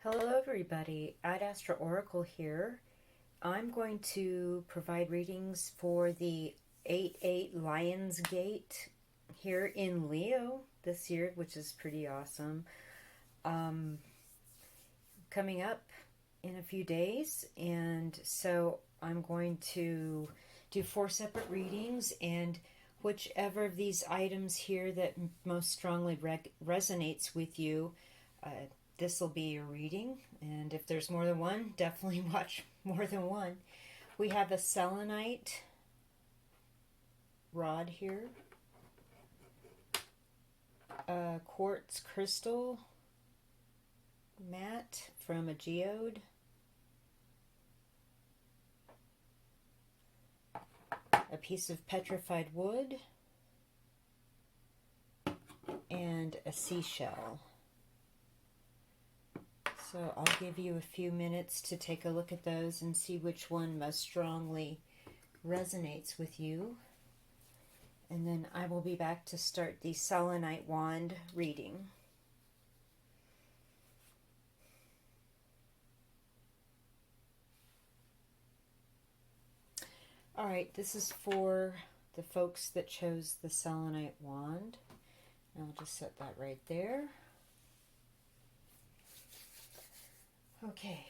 Hello everybody, Ad Astra Oracle here. I'm going to provide readings for the 8/8 Lion's Gate here in Leo this year, which is pretty awesome. Coming up in a few days, and so I'm going to do 4 separate readings, and whichever of these items here that most strongly resonates with you, this will be your reading. And if there's more than one, definitely watch more than one. We have a selenite rod here, a quartz crystal mat from a geode, a piece of petrified wood, and a seashell. So I'll give you a few minutes to take a look at those and see which one most strongly resonates with you. And then I will be back to start the selenite wand reading. Alright, this is for the folks that chose the selenite wand. I'll just set that right there. Okay,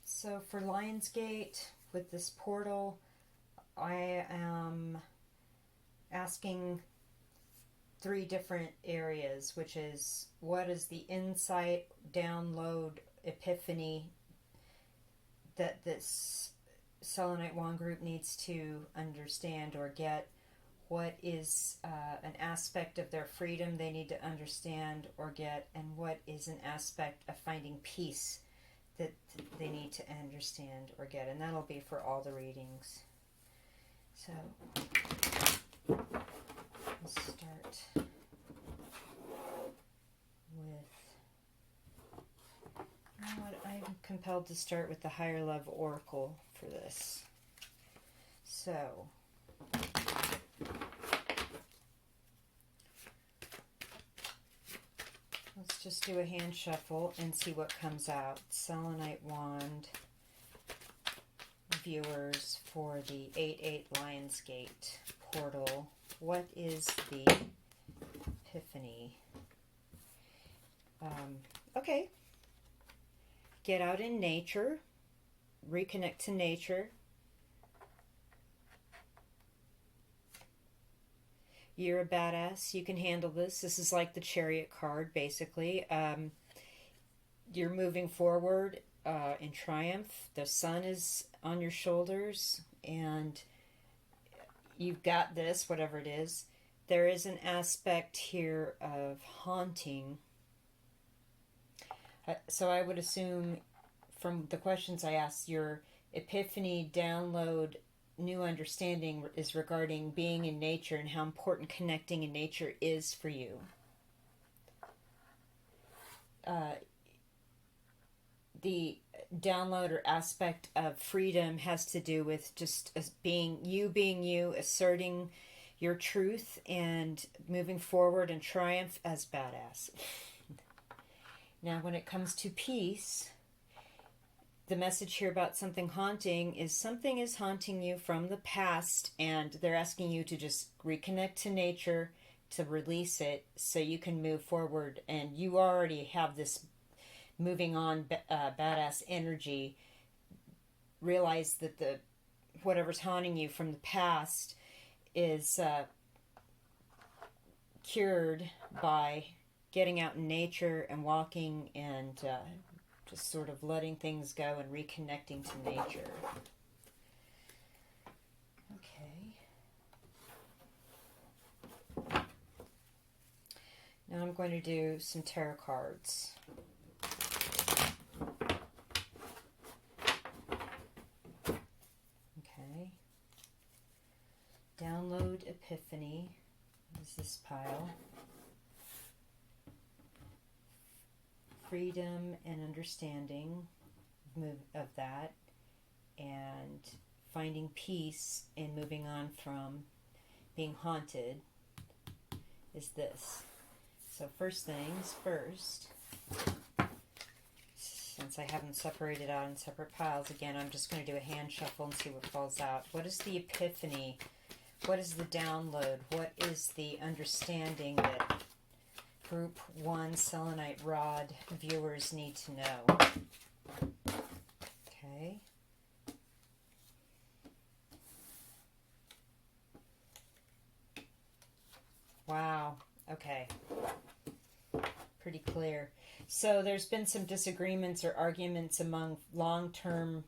so for Lionsgate, with this portal, I am asking 3 different areas, which is, what is the insight, download, epiphany that this selenite wand group needs to understand or get? What is an aspect of their freedom they need to understand or get, and what is an aspect of finding peace that they need to understand or get? And that'll be for all the readings. So let's start with, you know what, I'm compelled to start with the Higher Love Oracle for this. So let's just do a hand shuffle and see what comes out. Selenite wand viewers for the 8/8 Lionsgate portal. What is the epiphany? Okay. Get out in nature. Reconnect to nature. You're a badass. You can handle this. This is like the Chariot card, basically. You're moving forward in triumph. The sun is on your shoulders, and you've got this, whatever it is. There is an aspect here of haunting. So I would assume from the questions I asked, your epiphany, download, new understanding is regarding being in nature and how important connecting in nature is for you. The download or aspect of freedom has to do with just being you, asserting your truth and moving forward in triumph as badass. Now when it comes to peace, the message here about something haunting is something is haunting you from the past, and they're asking you to just reconnect to nature, to release it so you can move forward. And you already have this moving on badass energy. Realize that the whatever's haunting you from the past is cured by getting out in nature and walking and just sort of letting things go and reconnecting to nature. Okay. Now I'm going to do some tarot cards. Okay. Download epiphany is this pile. Freedom and understanding of that, and finding peace and moving on from being haunted is this. So first things first, since I haven't separated out in separate piles, again, I'm just going to do a hand shuffle and see what falls out. What is the epiphany? What is the download? What is the understanding that Group 1 Selenite Rod viewers need to know? Okay. Wow. Okay. Pretty clear. So there's been some disagreements or arguments among long-term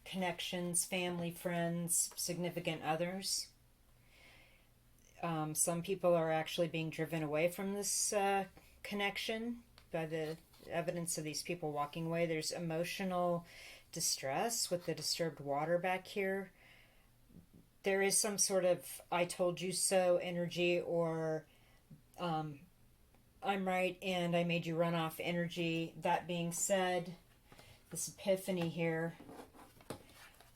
connections, family, friends, significant others. Some people are actually being driven away from this connection by the evidence of these people walking away. There's emotional distress with the disturbed water back here. There is some sort of I told you so energy, or I'm right and I made you run off energy. That being said, this epiphany here,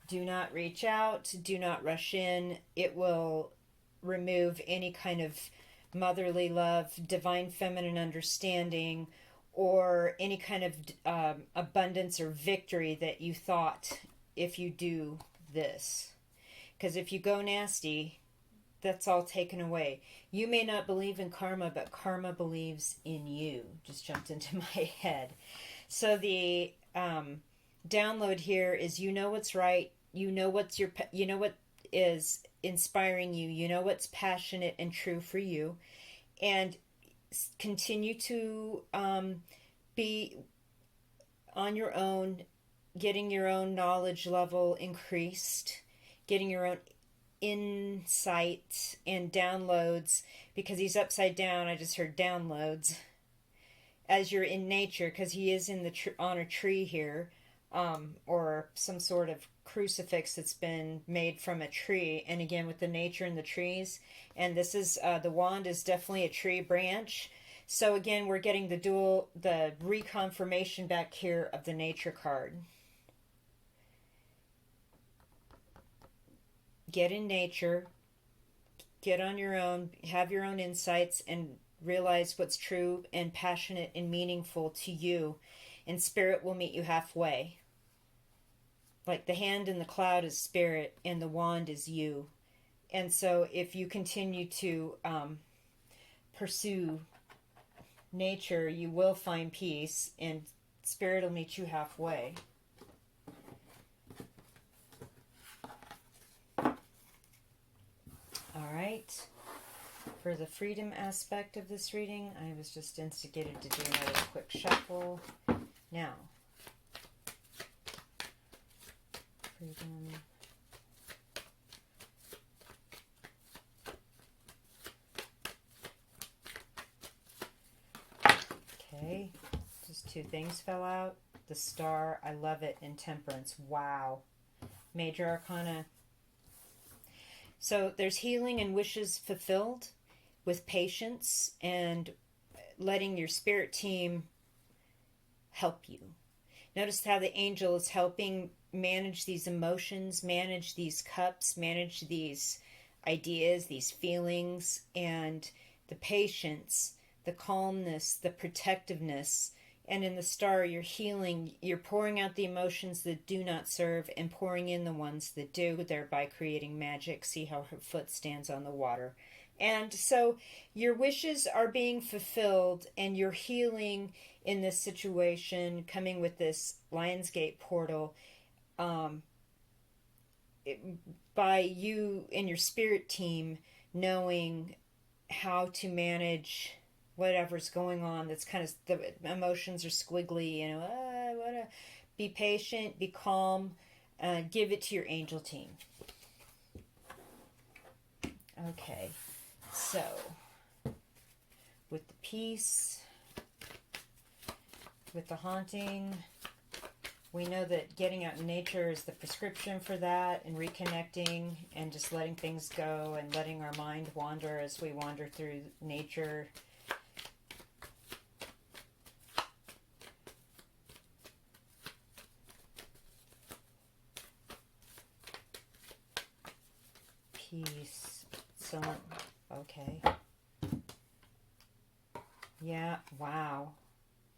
do not reach out, do not rush in. It will remove any kind of motherly love, divine feminine understanding, or any kind of abundance or victory that you thought if you do this. Because if you go nasty, that's all taken away. You may not believe in karma, but karma believes in you. Just jumped into my head. So the download here is, you know what's right. You know what is inspiring you. You know what's passionate and true for you, and continue to be on your own, getting your own knowledge level increased, getting your own insight and downloads, because he's upside down. I just heard downloads as you're in nature, because he is in the on a tree here, or some sort of crucifix that's been made from a tree, and again with the nature and the trees, and this is the wand is definitely a tree branch. So again, we're getting the reconfirmation back here of the nature card. Get in nature, get on your own, have your own insights, and realize what's true and passionate and meaningful to you, and spirit will meet you halfway. Like the hand in the cloud is spirit and the wand is you. And so if you continue to pursue nature, you will find peace and spirit will meet you halfway. All right. For the freedom aspect of this reading, I was just instigated to do another quick shuffle. Now, freedom. Okay, just two things fell out. The star, I love it, and temperance. Wow. Major arcana. So there's healing and wishes fulfilled with patience and letting your spirit team help you. Notice how the angel is helping manage these emotions, manage these cups, manage these ideas, these feelings, and the patience, the calmness, the protectiveness. And in the star, you're healing, you're pouring out the emotions that do not serve and pouring in the ones that do, thereby creating magic. See how her foot stands on the water. And so your wishes are being fulfilled and you're healing in this situation, coming with this Lionsgate portal, by you and your spirit team knowing how to manage whatever's going on. That's kind of, the emotions are squiggly, be patient, be calm, give it to your angel team. Okay, so with the peace, with the haunting, we know that getting out in nature is the prescription for that, and reconnecting and just letting things go and letting our mind wander as we wander through nature. Peace. So, okay. Yeah, wow.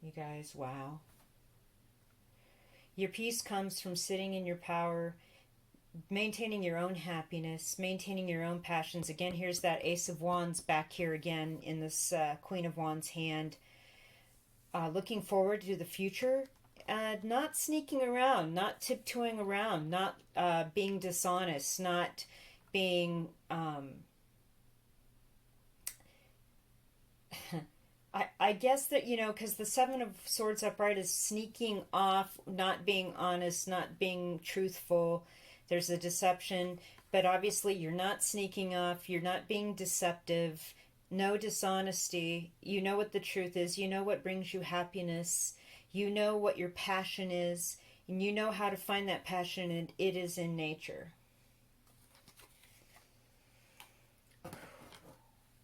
You guys, wow. Your peace comes from sitting in your power, maintaining your own happiness, maintaining your own passions. Again, here's that Ace of Wands back here again in this Queen of Wands hand. Looking forward to the future, not sneaking around, not tiptoeing around, not being dishonest, not being... I guess that, because the Seven of Swords upright is sneaking off, not being honest, not being truthful. There's a deception, but obviously you're not sneaking off, you're not being deceptive, no dishonesty. You know what the truth is, you know what brings you happiness, you know what your passion is, and you know how to find that passion, and it is in nature.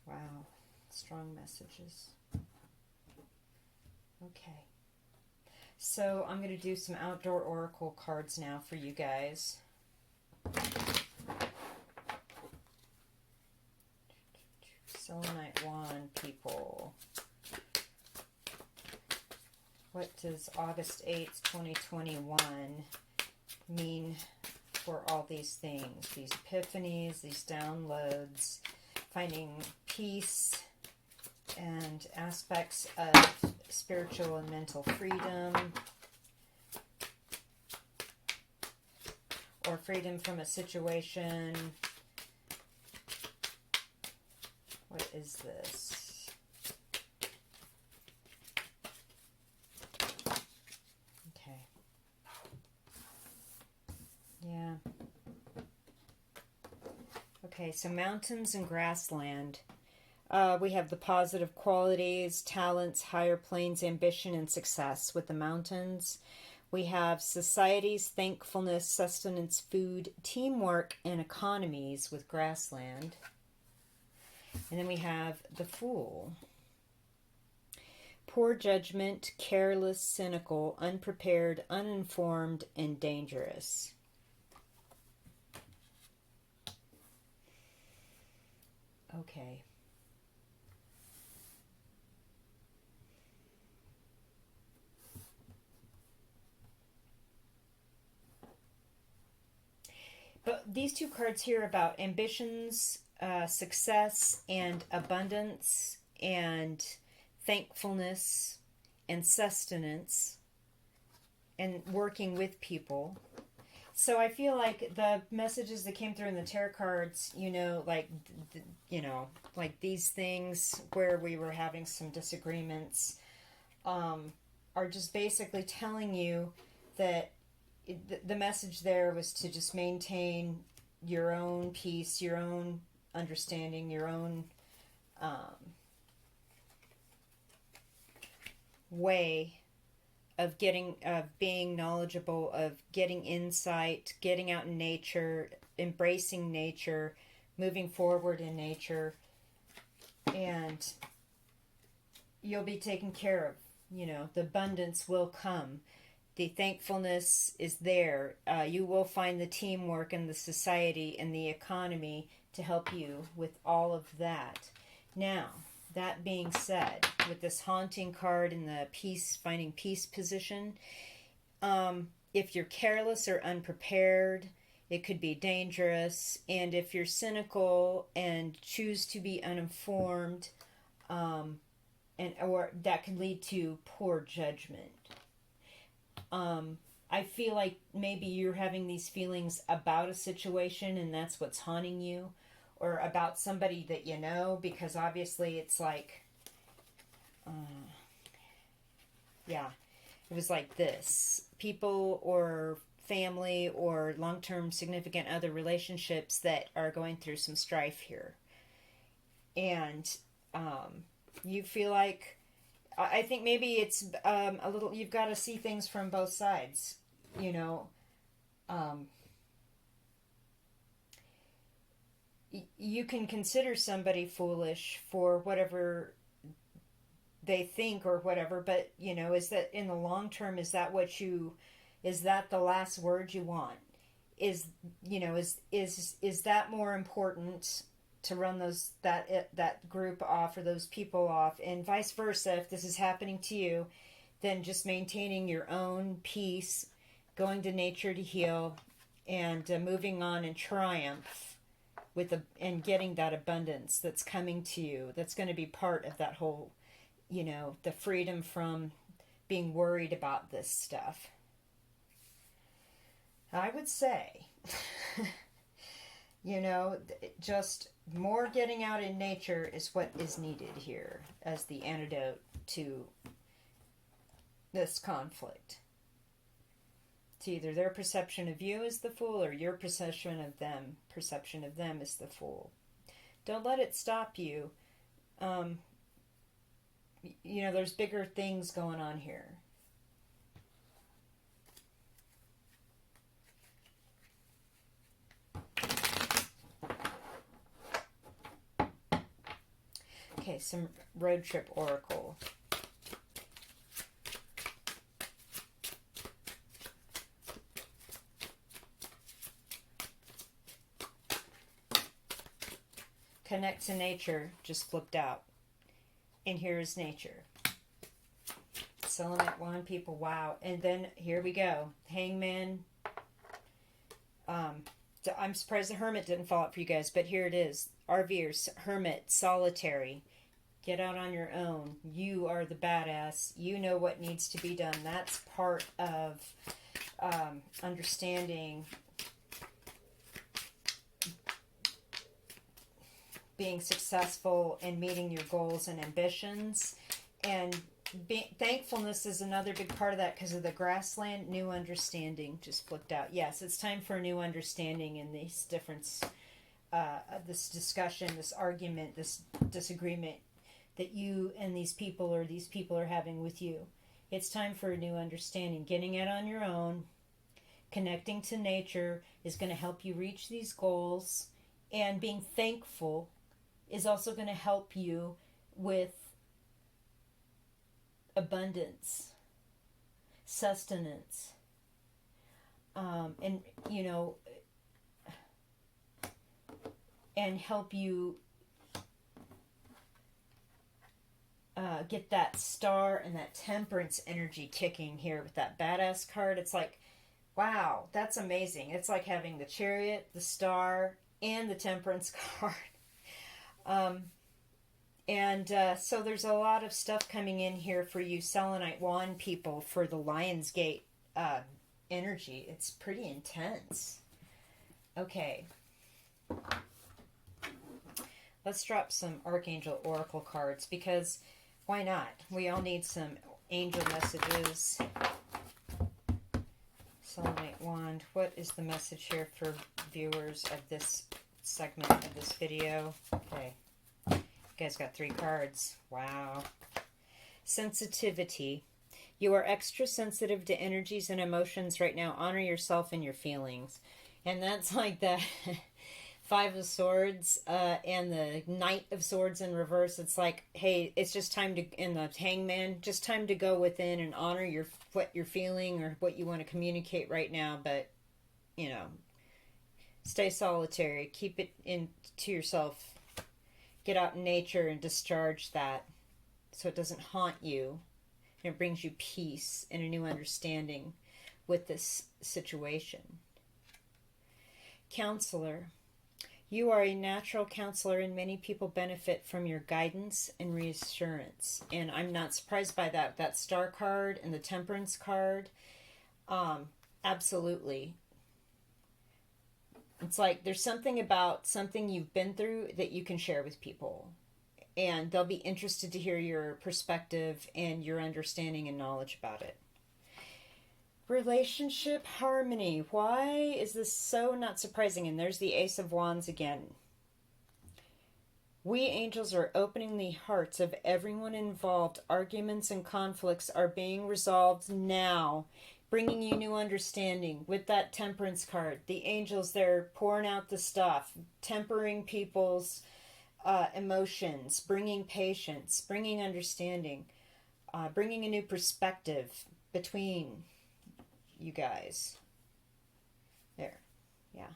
Wow, strong messages. Okay, so I'm going to do some outdoor oracle cards now for you guys. Selenite wand people. What does August 8th, 2021 mean for all these things? These epiphanies, these downloads, finding peace and aspects of spiritual and mental freedom, or freedom from a situation. What is this? Okay. Yeah. Okay, so mountains and grassland. We have the positive qualities, talents, higher planes, ambition, and success with the mountains. We have societies, thankfulness, sustenance, food, teamwork, and economies with grassland. And then we have the Fool. Poor judgment, careless, cynical, unprepared, uninformed, and dangerous. Okay. But these two cards here about ambitions, success, and abundance, and thankfulness, and sustenance, and working with people. So I feel like the messages that came through in the tarot cards, like these things where we were having some disagreements, are just basically telling you that the message there was to just maintain your own peace, your own understanding, your own way of being knowledgeable, of getting insight, getting out in nature, embracing nature, moving forward in nature, and you'll be taken care of. The abundance will come. The thankfulness is there. You will find the teamwork and the society and the economy to help you with all of that. Now, that being said, with this haunting card in the finding peace position, if you're careless or unprepared, it could be dangerous. And if you're cynical and choose to be uninformed, or that can lead to poor judgment. I feel like maybe you're having these feelings about a situation and that's what's haunting you, or about somebody that you know, because obviously it's like, it was like this. People or family or long-term significant other relationships that are going through some strife here. And you feel like, I think maybe it's a little, you've got to see things from both sides, you can consider somebody foolish for whatever they think or whatever, but, is that in the long term, is that the last word you want? Is that more important to run that group off or those people off, and vice versa if this is happening to you, then just maintaining your own peace going to nature to heal, and moving on in triumph and getting that abundance that's coming to you, that's going to be part of that whole, the freedom from being worried about this stuff. I would say, just more getting out in nature is what is needed here as the antidote to this conflict. It's either their perception of you as the fool or your perception of them as the fool. Don't let it stop you. There's bigger things going on here. Okay, some road trip oracle. Connect to nature, just flipped out. And here is nature. Selenite wand, people, wow. And then here we go. Hangman. I'm surprised the Hermit didn't fall out for you guys, but here it is. RVers, Hermit, solitary. Get out on your own. You are the badass. You know what needs to be done. That's part of understanding being successful and meeting your goals and ambitions. And thankfulness is another big part of that because of the grassland. New understanding just flipped out. Yes, it's time for a new understanding in these different, this discussion, this argument, this disagreement that you and these people are having with you. It's time for a new understanding. Getting it on your own, connecting to nature is going to help you reach these goals, and being thankful is also going to help you with abundance, sustenance, and help you get that star and that temperance energy ticking here with that badass card. It's like, wow, that's amazing. It's like having the Chariot, the star, and the temperance card. So there's a lot of stuff coming in here for you Selenite wand people for the Lionsgate energy. It's pretty intense. Okay. Let's drop some Archangel Oracle cards because why not? We all need some angel messages. Selenite wand. What is the message here for viewers of this segment of this video? Okay. You guys got 3 cards. Wow. Sensitivity. You are extra sensitive to energies and emotions right now. Honor yourself and your feelings. And that's like the 5 of Swords and the Knight of Swords in reverse. It's like, hey, it's just time to, in the Hangman, just time to go within and honor what you're feeling or what you want to communicate right now. But, stay solitary. Keep it to yourself. Get out in nature and discharge that so it doesn't haunt you. And it brings you peace and a new understanding with this situation. Counselor. You are a natural counselor and many people benefit from your guidance and reassurance. And I'm not surprised by that. That star card and the temperance card. Absolutely. It's like there's something about something you've been through that you can share with people. And they'll be interested to hear your perspective and your understanding and knowledge about it. Relationship harmony. Why is this so not surprising? And there's the Ace of Wands again. We angels are opening the hearts of everyone involved. Arguments and conflicts are being resolved now, bringing you new understanding. With that temperance card, the angels, they're pouring out the stuff, tempering people's emotions, bringing patience, bringing understanding, bringing a new perspective between you guys. There. Yeah.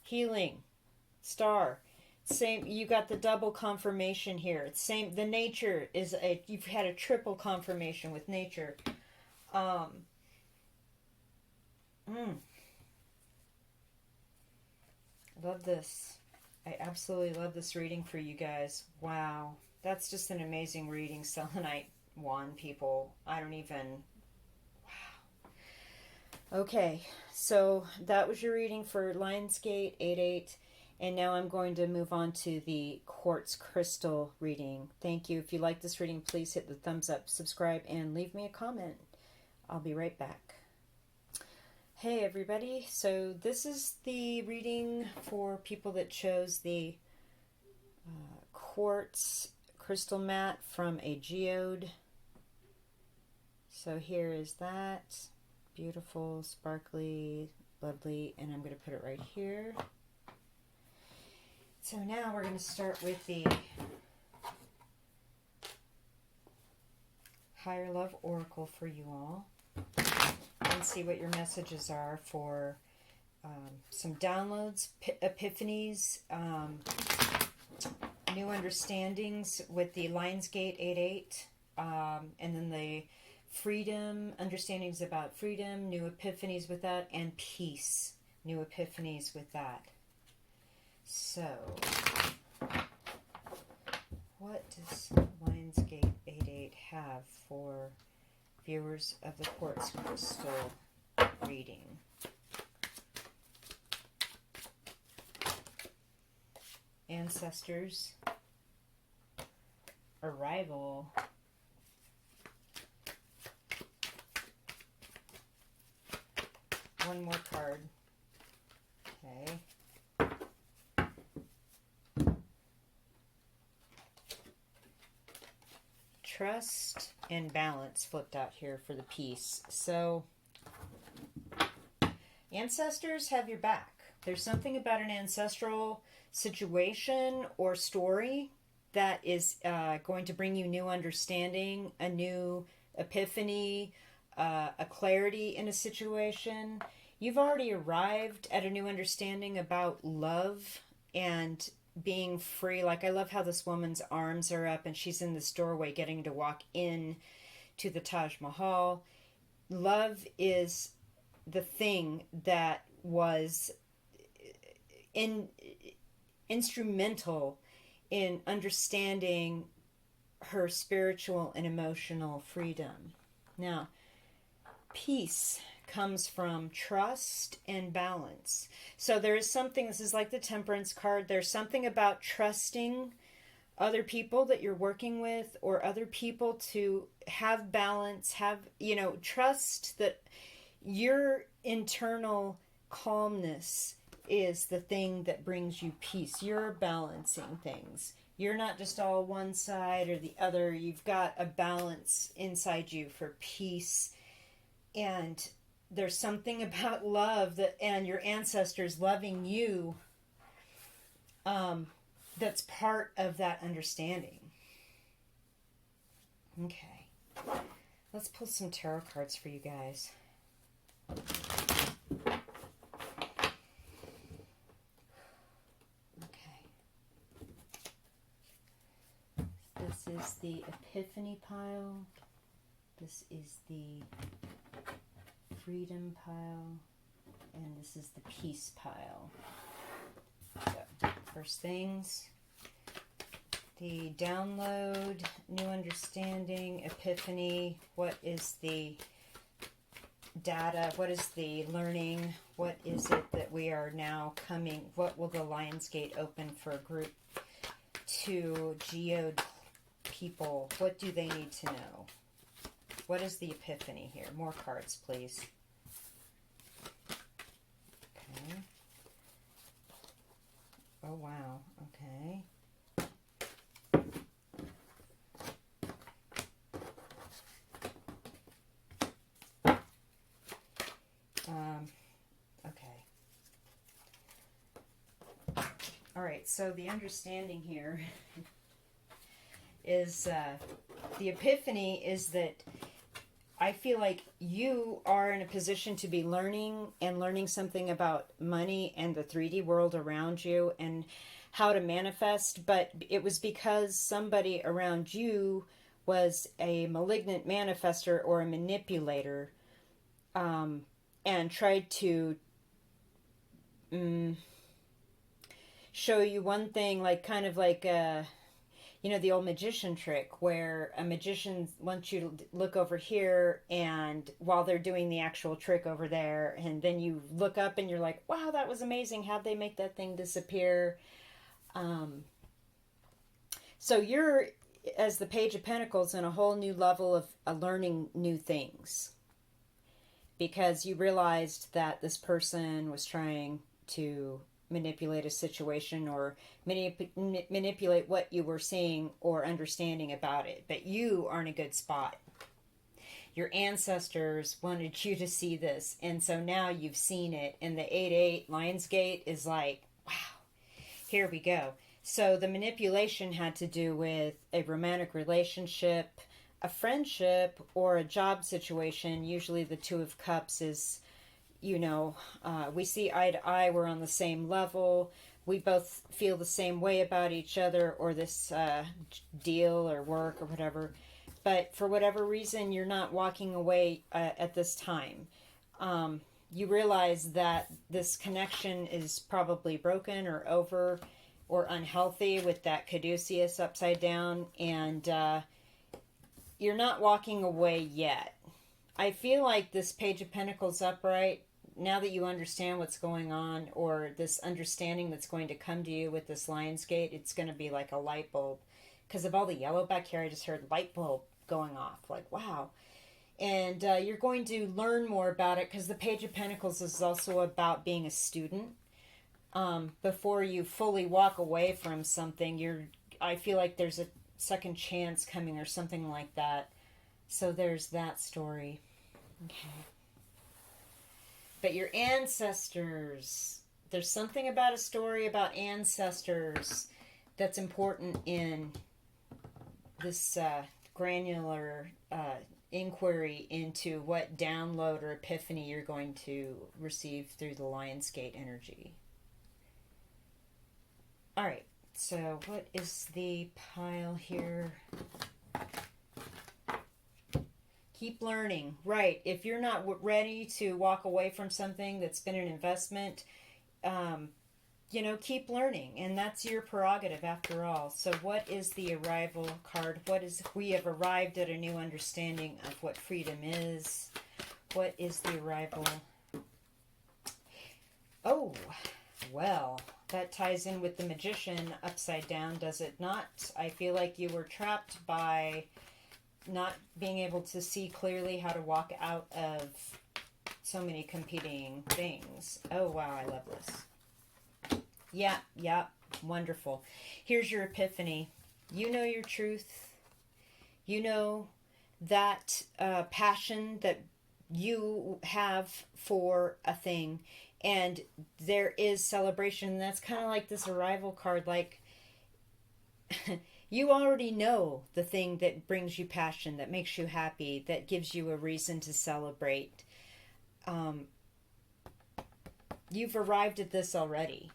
Healing. Star. Same. You got the double confirmation here. It's same. The nature is you've had a triple confirmation with nature. Mm, love this. I absolutely love this reading for you guys. Wow. That's just an amazing reading. Selenite 1, people. I don't even... Okay, so that was your reading for Lionsgate 8-8, and now I'm going to move on to the Quartz Crystal reading. Thank you. If you like this reading, please hit the thumbs up, subscribe, and leave me a comment. I'll be right back. Hey everybody, so this is the reading for people that chose the Quartz Crystal Mat from a geode. So here is that. Beautiful, sparkly, lovely, and I'm going to put it right here. So now we're going to start with the Higher Love Oracle for you all and see what your messages are for some downloads, epiphanies, new understandings with the Lionsgate 8-8, and then the freedom, understandings about freedom, new epiphanies with that, and peace, new epiphanies with that. So, what does Lionsgate 8-8 have for viewers of the Quartz Crystal reading? Ancestors, arrival, one more card. Okay. Trust and balance flipped out here for the peace. So, ancestors have your back. There's something about an ancestral situation or story that is going to bring you new understanding, a new epiphany, a clarity in a situation. You've already arrived at a new understanding about love and being free. Like, I love how this woman's arms are up and she's in this doorway getting to walk in to the Taj Mahal. Love is the thing that was instrumental in understanding her spiritual and emotional freedom. Now, peace comes from trust and balance. So there is something, this is like the Temperance card, there's something about trusting other people that you're working with or other people to have balance, have, trust that your internal calmness is the thing that brings you peace. You're balancing things. You're not just all one side or the other. You've got a balance inside you for peace. And there's something about love that, and your ancestors loving you, that's part of that understanding. Okay. Let's pull some tarot cards for you guys. This is the Epiphany pile. This is the Freedom pile. And this is the Peace pile. So, first things, the download, new understanding, epiphany. What is the data? What is the learning? What is it that we are now coming? What will the Lionsgate open for a group to geode people? What do they need to know? What is the epiphany here? More cards, please. Okay. Oh, wow. Okay. Okay. All right, so the understanding here is the epiphany is that I feel like you are in a position to be learning something about money and the 3D world around you and how to manifest, but it was because somebody around you was a malignant manifester or a manipulator, and tried to show you one thing, like kind of like you know, the old magician trick where a magician wants you to look over here and while they're doing the actual trick over there, and then you look up and you're like, wow, that was amazing. How'd they make that thing disappear? So you're, as the Page of Pentacles, in a whole new level of learning new things, because you realized that this person was trying to manipulate a situation or manipulate what you were seeing or understanding about it. But you are in a good spot. Your ancestors wanted you to see this, and so now you've seen it. And the 8-8 Lionsgate is like, wow, here we go. So the manipulation had to do with a romantic relationship, a friendship, or a job situation. Usually the Two of Cups is, you know, we see eye to eye, we're on the same level, we both feel the same way about each other, or this deal or work or whatever. But for whatever reason, you're not walking away at this time. You realize that this connection is probably broken or over or unhealthy with that caduceus upside down, and you're not walking away yet. I feel like this Page of Pentacles upright, now that you understand what's going on, or this understanding that's going to come to you with this Lionsgate, it's going to be like a light bulb. Because of all the yellow back here, I just heard light bulb going off. Like, wow. And you're going to learn more about it, because the Page of Pentacles is also about being a student. Before you fully walk away from something, I feel like there's a second chance coming or something like that. So there's that story. Okay. But your ancestors, there's something about a story about ancestors that's important in this granular inquiry into what download or epiphany you're going to receive through the Lionsgate energy. All right, so what is the pile here? Keep learning. Right. If you're not ready to walk away from something that's been an investment, you know, keep learning. And that's your prerogative after all. So what is the arrival card? We have arrived at a new understanding of what freedom is. What is the arrival? Oh, well, that ties in with the Magician upside down, does it not? I feel like you were trapped by not being able to see clearly how to walk out of so many competing things. Oh, wow, I love this. Yeah, wonderful. Here's your epiphany. You know your truth. You know that passion that you have for a thing, and there is celebration. That's kind of like this arrival card, like you already know the thing that brings you passion, that makes you happy, that gives you a reason to celebrate. You've arrived at this already.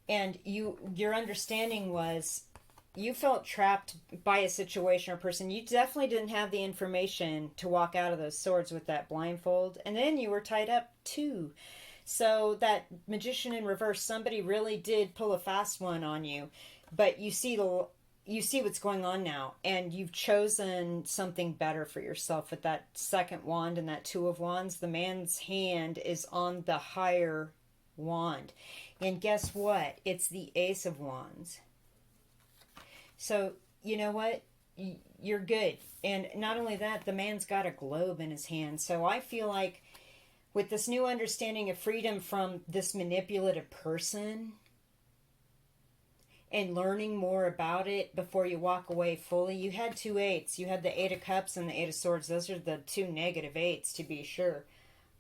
And your understanding was you felt trapped by a situation or person. You definitely didn't have the information to walk out of those swords with that blindfold. And then you were tied up too. So that Magician in reverse, somebody really did pull a fast one on you. But you see what's going on now, and you've chosen something better for yourself with that second wand and that Two of Wands. The man's hand is on the higher wand. And guess what? It's the Ace of Wands. So, you know what? You're good. And not only that, the man's got a globe in his hand. So I feel like with this new understanding of freedom from this manipulative person, and learning more about it before you walk away fully. You had two eights. You had the Eight of Cups and the Eight of Swords. Those are the two negative eights, to be sure.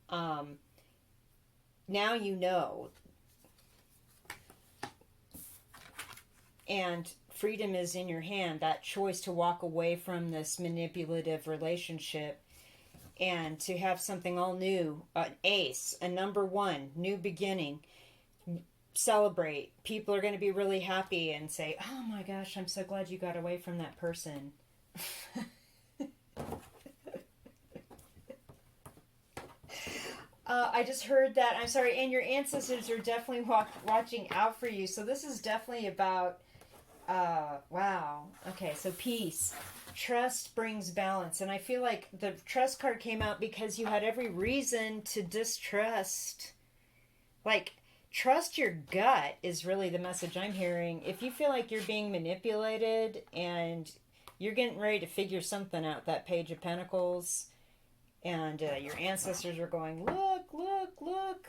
Now you know. And freedom is in your hand. That choice to walk away from this manipulative relationship and to have something all new. An ace, a number one, new beginning. Celebrate. People are going to be really happy and say, oh my gosh, I'm so glad you got away from that person. I just heard that. I'm sorry, and your ancestors are definitely watching out for you. So this is definitely about. Wow. Okay, so peace. Trust brings balance, and I feel like the trust card came out because you had every reason to distrust. Like, trust your gut is really the message I'm hearing. If you feel like you're being manipulated and you're getting ready to figure something out, that Page of Pentacles, and your ancestors are going, look, look, look.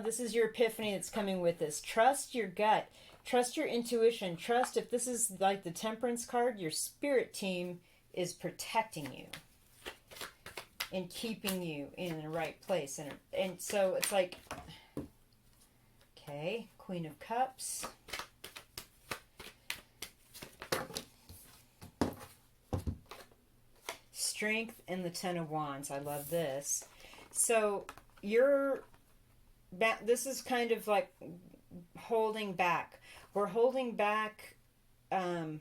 This is your epiphany that's coming with this. Trust your gut. Trust your intuition. Trust, if this is like the Temperance card, your spirit team is protecting you and keeping you in the right place. And so it's like, okay, Queen of Cups. Strength and the Ten of Wands. I love this. So this is kind of like holding back. We're holding back our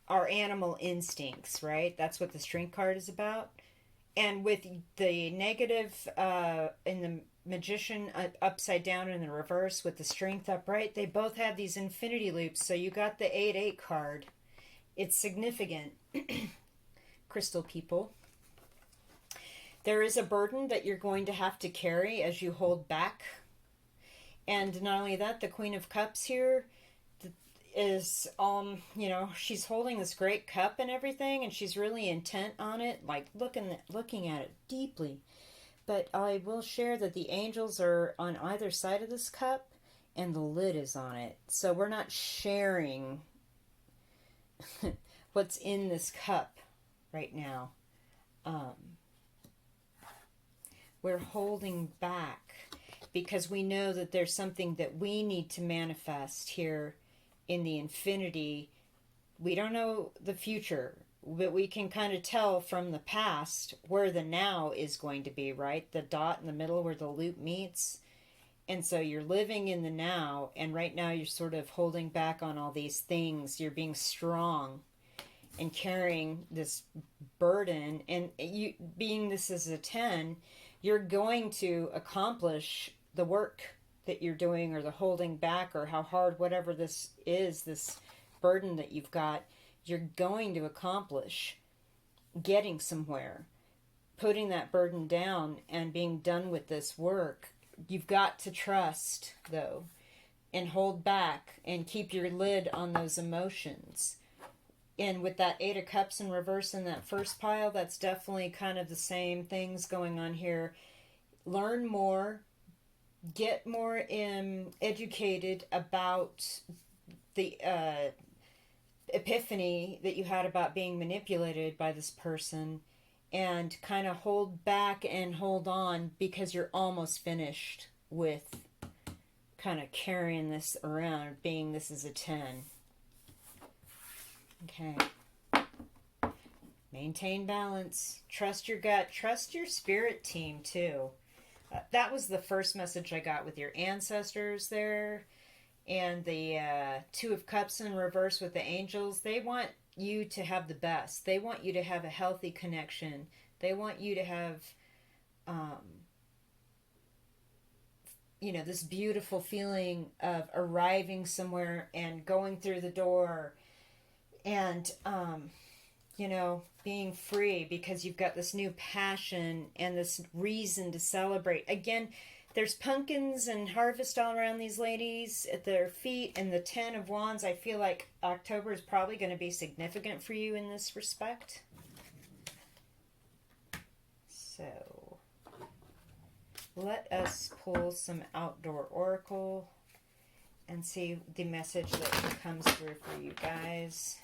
animal instincts, right? That's what the Strength card is about. And with the negative in the Magician upside down in the reverse with the Strength upright, they both have these infinity loops. So you got the 8-8 card. It's significant. Crystal people. There is a burden that you're going to have to carry as you hold back. And not only that, the Queen of Cups here is, she's holding this great cup and everything, and she's really intent on it, like looking at it deeply. But I will share that the angels are on either side of this cup, and the lid is on it. So we're not sharing what's in this cup right now. We're holding back because we know that there's something that we need to manifest here in the infinity. We don't know the future, but we can kind of tell from the past where the now is going to be, right? The dot in the middle where the loop meets. And so you're living in the now, and right now you're sort of holding back on all these things. You're being strong and carrying this burden, and you being this as a 10, you're going to accomplish the work that you're doing, or the holding back, or how hard, whatever this is, this burden that you've got, you're going to accomplish getting somewhere, putting that burden down and being done with this work. You've got to trust, though, and hold back and keep your lid on those emotions. And with that 8 of Cups in reverse in that first pile, that's definitely kind of the same things going on here. Learn more, get more educated about the epiphany that you had about being manipulated by this person, and kind of hold back and hold on because you're almost finished with kind of carrying this around, being this is a 10. Okay. Maintain balance. Trust your gut. Trust your spirit team, too. That was the first message I got with your ancestors there. And the 2 of Cups in reverse with the angels. They want you to have the best. They want you to have a healthy connection. They want you to have, this beautiful feeling of arriving somewhere and going through the door. And, being free because you've got this new passion and this reason to celebrate. Again, there's pumpkins and harvest all around these ladies at their feet, and the 10 of Wands. I feel like October is probably going to be significant for you in this respect. So, let us pull some outdoor oracle and see the message that comes through for you guys.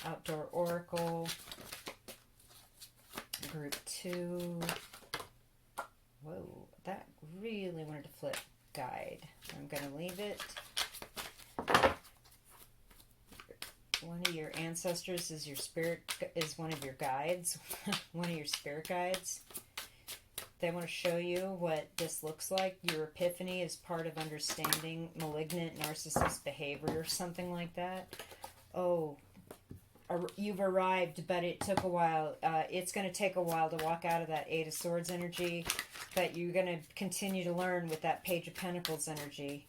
Outdoor Oracle, Group 2. Whoa, that really wanted to flip. Guide. I'm going to leave it. One of your ancestors is one of your guides. One of your spirit guides. They want to show you what this looks like. Your epiphany is part of understanding malignant narcissist behavior or something like that. Oh, you've arrived, but it took a while. It's going to take a while to walk out of that Eight of Swords energy, but you're going to continue to learn with that Page of Pentacles energy.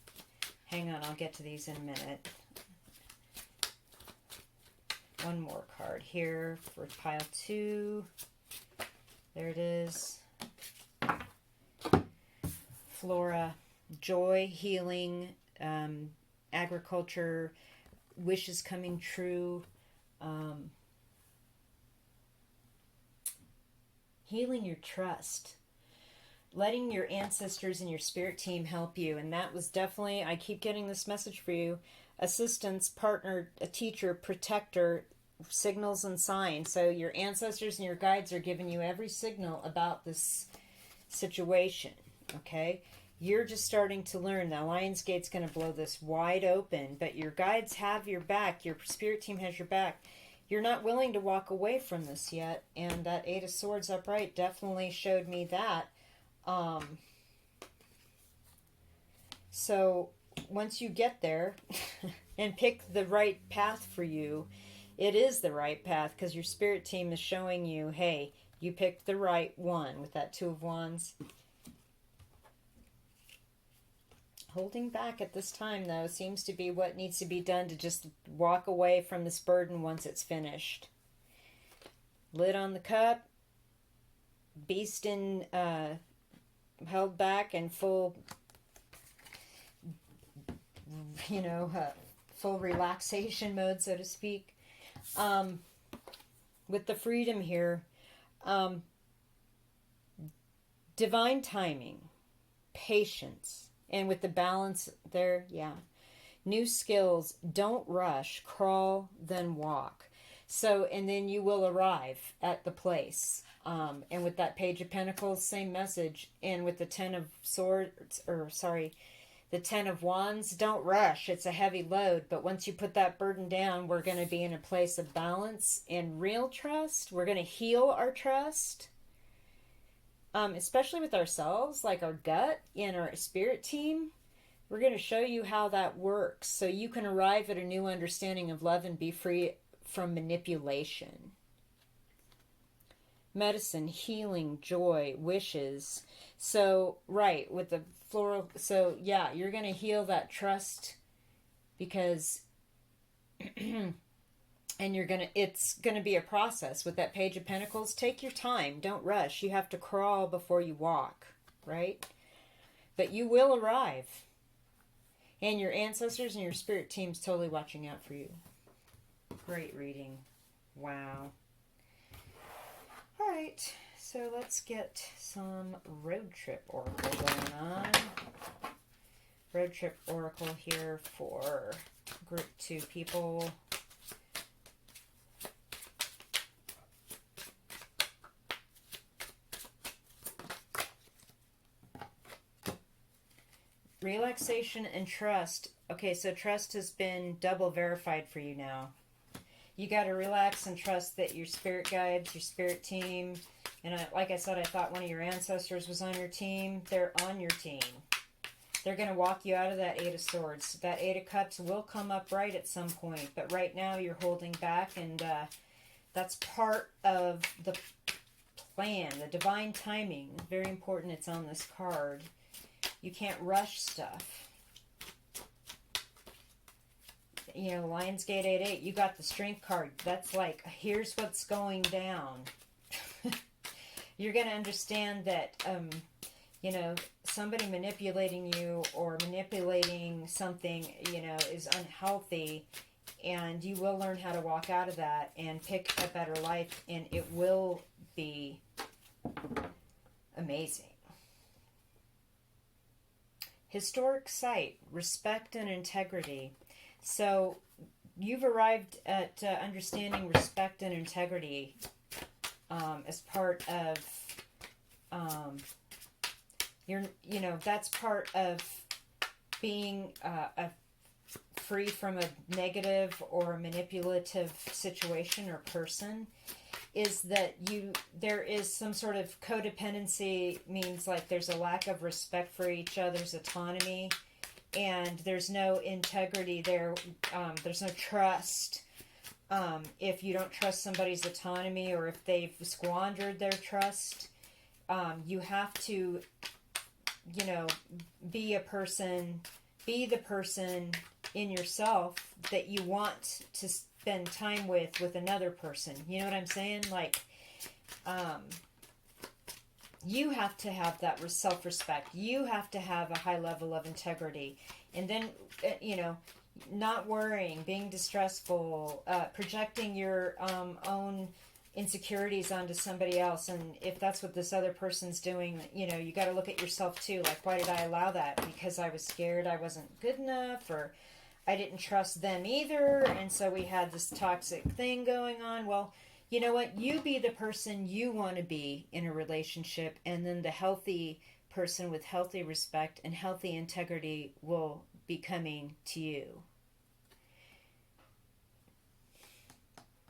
Hang on, I'll get to these in a minute. One more card here for pile 2. There it is. Flora, joy, healing, agriculture, wishes coming true, healing your trust, letting your ancestors and your spirit team help you. And that was definitely, I keep getting this message for you, assistance, partner, a teacher, protector, signals and signs. So your ancestors and your guides are giving you every signal about this situation, okay? You're just starting to learn. The Lion's Gate's going to blow this wide open, but your guides have your back. Your spirit team has your back. You're not willing to walk away from this yet, and that Eight of Swords upright definitely showed me that. So once you get there and pick the right path for you, it is the right path because your spirit team is showing you, hey, you picked the right one with that Two of Wands. Holding back at this time, though, seems to be what needs to be done to just walk away from this burden once it's finished. Lid on the cup. Beast in held back and full, full relaxation mode, so to speak. With the freedom here, divine timing, patience, and with the balance there, yeah. New skills, don't rush, crawl, then walk. So, and then you will arrive at the place. And with that Page of Pentacles, same message. And with the Ten of Swords, the Ten of Wands, don't rush. It's a heavy load. But once you put that burden down, we're going to be in a place of balance and real trust. We're going to heal our trust. Especially with ourselves, like our gut and our spirit team. We're going to show you how that works so you can arrive at a new understanding of love and be free from manipulation. Medicine, healing, joy, wishes. So, right, with the floral, so yeah, you're going to heal that trust because, and it's going to be a process with that Page of Pentacles. Take your time. Don't rush. You have to crawl before you walk, right? But you will arrive. And your ancestors and your spirit team's totally watching out for you. Great reading. Wow. All right, so let's get some road trip oracle going on. Road trip oracle here for group 2 people. Relaxation and trust. Okay, so trust has been double verified for you now. You got to relax and trust that your spirit guides, your spirit team, and like I said, I thought one of your ancestors was on your team. They're on your team. They're going to walk you out of that Eight of Swords. That Eight of Cups will come up right at some point, but right now you're holding back, and that's part of the plan, the divine timing. Very important it's on this card. You can't rush stuff. You know, Lionsgate 8-8, you got the Strength card. That's like, here's what's going down. You're going to understand that, somebody manipulating you or manipulating something, is unhealthy. And you will learn how to walk out of that and pick a better life. And it will be amazing. Historic site, respect and integrity. So you've arrived at understanding respect and integrity as part of that's part of being free from a negative or manipulative situation or person. Is that there is some sort of codependency, means like there's a lack of respect for each other's autonomy, and there's no integrity there. There's no trust. If you don't trust somebody's autonomy, or if they've squandered their trust, you have to, you know, be the person in yourself that you want to spend time with another person. You know what I'm saying? Like, you have to have that self-respect. You have to have a high level of integrity. And then, you know, not worrying, being distressful, projecting your own insecurities onto somebody else. And if that's what this other person's doing, you know, you got to look at yourself too. Like, why did I allow that? Because I was scared I wasn't good enough, or I didn't trust them either. And so we had this toxic thing going on. Well, you know what? You be the person you want to be in a relationship, and then the healthy person with healthy respect and healthy integrity will be coming to you.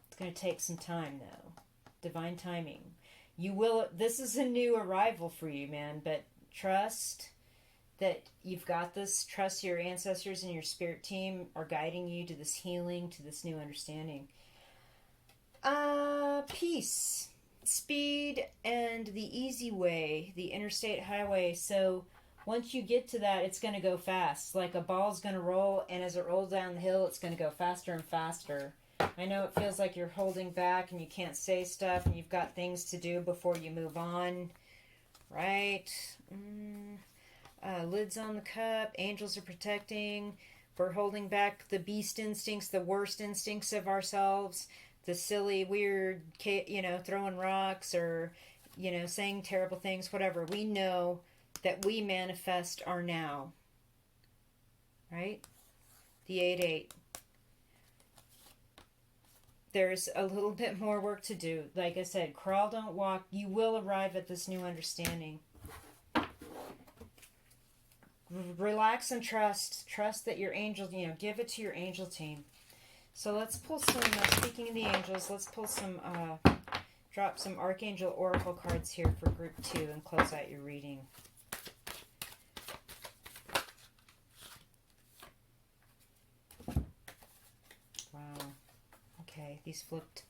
It's going to take some time, though. Divine timing. You will. This is a new arrival for you, man, but trust that you've got this. Trust your ancestors and your spirit team are guiding you to this healing, to this new understanding. Peace, speed, and the easy way, the interstate highway. So once you get to that, it's going to go fast. Like a ball's going to roll, and as it rolls down the hill, it's going to go faster and faster. I know it feels like you're holding back and you can't say stuff and you've got things to do before you move on, right? Lids on the cup, angels are protecting. We're holding back the beast instincts, the worst instincts of ourselves. The silly, weird, you know, throwing rocks or, you know, saying terrible things, whatever. We know that we manifest our now. Right? The 8-8. There's a little bit more work to do. Like I said, crawl, don't walk. You will arrive at this new understanding. Relax and trust. Trust that your angel, you know, give it to your angel team. So let's pull some, speaking of the angels, let's pull some, drop some Archangel Oracle cards here for group 2 and close out your reading. Wow. Okay, these flipped.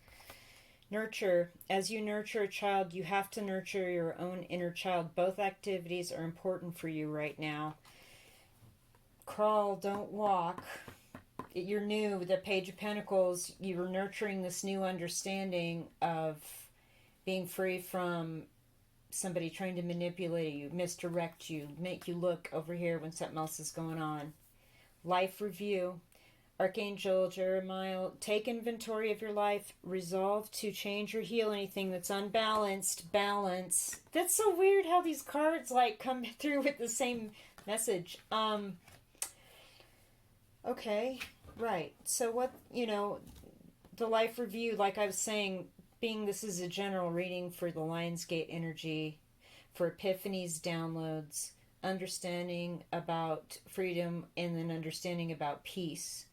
Nurture. As you nurture a child, you have to nurture your own inner child. Both activities are important for you right now. Crawl, don't walk. You're new, the Page of Pentacles, you're nurturing this new understanding of being free from somebody trying to manipulate you, misdirect you, make you look over here when something else is going on. Life review. Archangel Jeremiah, take inventory of your life, resolve to change or heal anything that's unbalanced, balance. That's so weird how these cards like come through with the same message. Okay. Right. So what, you know, the life review, like I was saying, being this is a general reading for the Lionsgate energy, for epiphanies, downloads, understanding about freedom, and then understanding about peace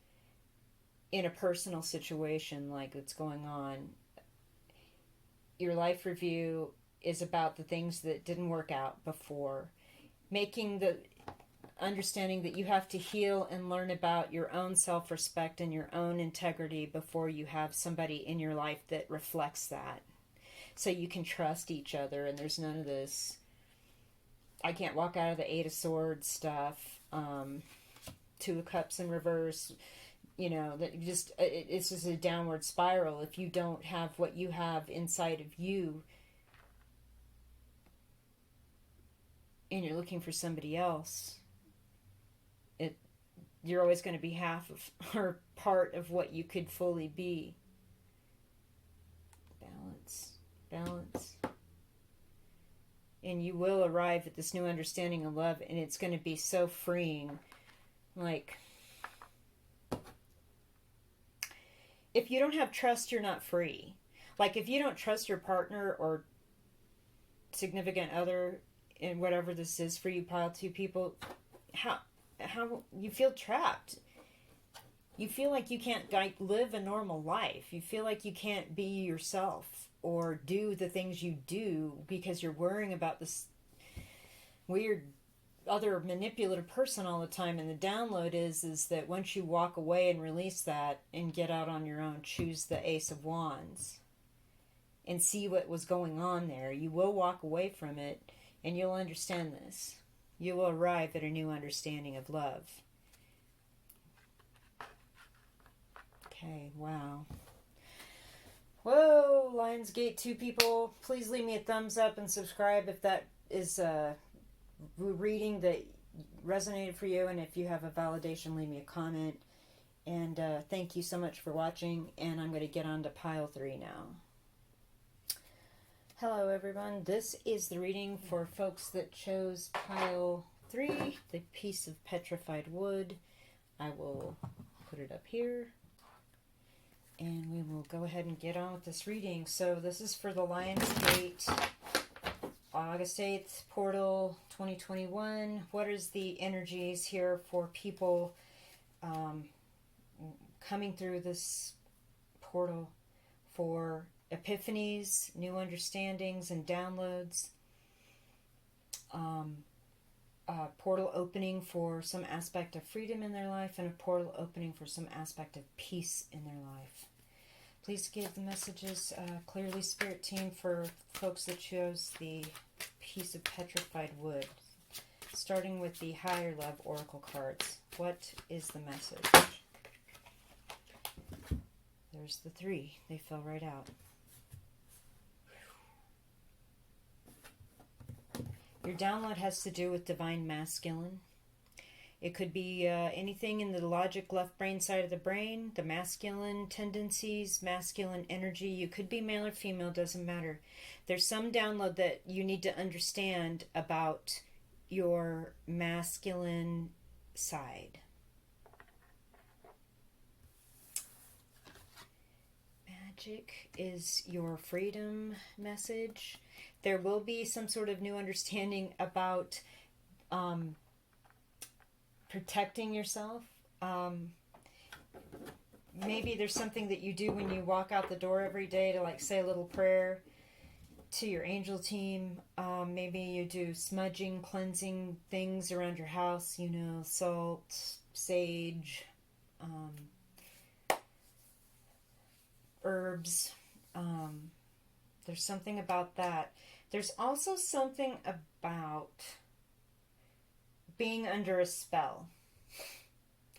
in a personal situation like that's going on. Your life review is about the things that didn't work out before. Making the understanding that you have to heal and learn about your own self-respect and your own integrity before you have somebody in your life that reflects that. So you can trust each other and there's none of this, I can't walk out of the 8 of Swords stuff, 2 of Cups in reverse, you know, that just, it's just a downward spiral if you don't have what you have inside of you and you're looking for somebody else. You're always going to be half of or part of what you could fully be. Balance. And you will arrive at this new understanding of love, and it's going to be so freeing. Like, if you don't have trust, you're not free. Like, if you don't trust your partner or significant other in whatever this is for you, pile 2 people, how you feel trapped. You feel like you can't live a normal life. You feel like you can't be yourself or do the things you do because you're worrying about this weird other manipulative person all the time, and the download is that once you walk away and release that and get out on your own, choose the Ace of Wands and see what was going on there, you will walk away from it and you'll understand this. You will arrive at a new understanding of love. Okay, wow. Whoa, Lionsgate 2 people, please leave me a thumbs up and subscribe if that is a reading that resonated for you, and if you have a validation, leave me a comment. And thank you so much for watching, and I'm going to get on to pile 3 now. Hello everyone, this is the reading for folks that chose pile 3, the piece of petrified wood. I will put it up here. And we will go ahead and get on with this reading. So this is for the Lionsgate, August 8th, Portal 2021. What is the energies here for people coming through this portal for epiphanies, new understandings, and downloads? Portal opening for some aspect of freedom in their life, and a portal opening for some aspect of peace in their life. Please give the messages clearly, Spirit Team, for folks that chose the piece of petrified wood. Starting with the Higher Love Oracle cards. What is the message? There's the 3. They fell right out. Your download has to do with divine masculine. It could be anything in the logic left brain side of the brain, the masculine tendencies, masculine energy. You could be male or female, doesn't matter. There's some download that you need to understand about your masculine side. Magic is your freedom message. There will be some sort of new understanding about protecting yourself. Maybe there's something that you do when you walk out the door every day to like say a little prayer to your angel team. Maybe you do smudging, cleansing things around your house, you know, salt, sage, herbs. There's something about that. There's also something about being under a spell.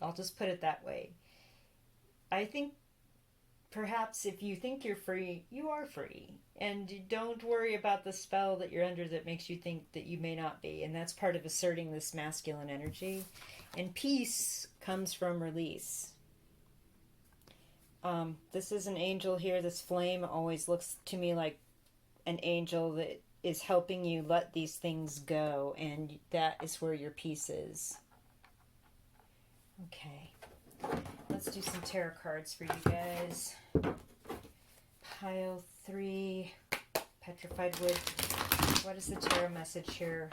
I'll just put it that way. I think perhaps if you think you're free, you are free. And don't worry about the spell that you're under that makes you think that you may not be. And that's part of asserting this masculine energy. And peace comes from release. This is an angel here. This flame always looks to me like an angel that is helping you let these things go, and that is where your peace is. Okay, let's do some tarot cards for you guys. Pile 3, Petrified Wood. What is the tarot message here?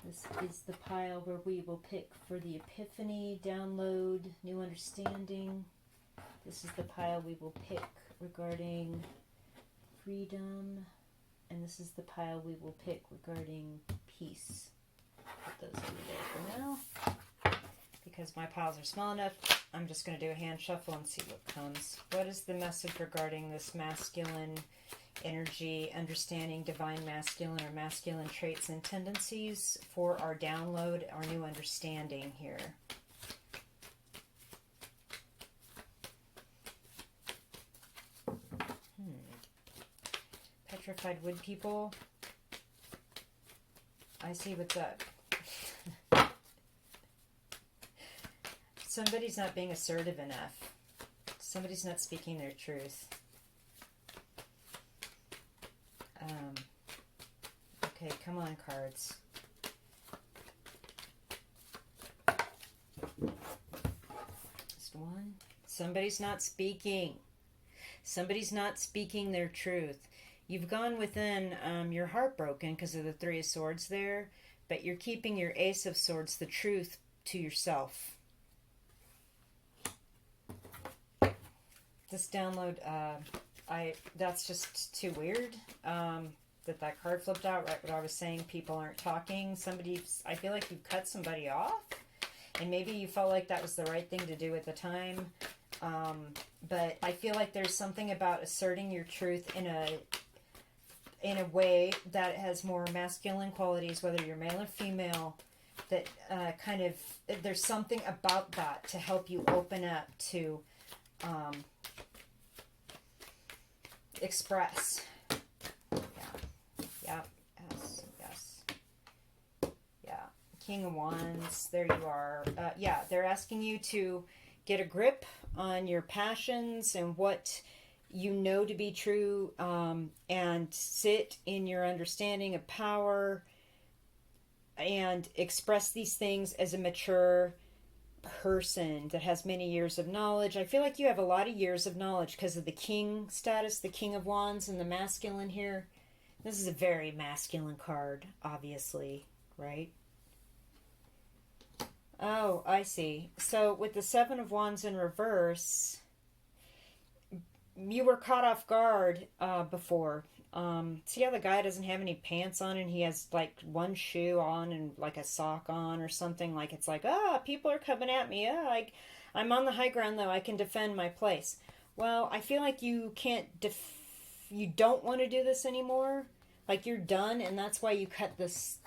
This is the pile where we will pick for the epiphany, download, new understanding. This is the pile we will pick regarding freedom. And this is the pile we will pick regarding peace. Put those over there for now. Because my piles are small enough, I'm just going to do a hand shuffle and see what comes. What is the message regarding this masculine energy, understanding divine masculine or masculine traits and tendencies for our download, our new understanding here? Petrified Wood people, I see what's up. Somebody's not being assertive enough. Somebody's not speaking their truth. Okay, come on, cards. Just one. Somebody's not speaking. Somebody's not speaking their truth. You've gone within, you're heartbroken because of the 3 of Swords there, but you're keeping your Ace of Swords, the truth, to yourself. This download, that's just too weird. That card flipped out right when I was saying people aren't talking. I feel like you cut somebody off, and maybe you felt like that was the right thing to do at the time. But I feel like there's something about asserting your truth in a way that has more masculine qualities, whether you're male or female, that there's something about that to help you open up to express. Yeah. Yes. Yeah. King of Wands. There you are. They're asking you to get a grip on your passions and what you know to be true, and sit in your understanding of power and express these things as a mature person that has many years of knowledge. I feel like you have a lot of years of knowledge because of the king status, the King of Wands, and the masculine here. This is a very masculine card, obviously, right? Oh, I see. So with the Seven of Wands in reverse, you were caught off guard before. See how the guy doesn't have any pants on and he has like one shoe on and like a sock on or something? Like it's like, people are coming at me. I'm on the high ground though. I can defend my place. Well, I feel like you can't you don't want to do this anymore. Like you're done, and that's why you cut this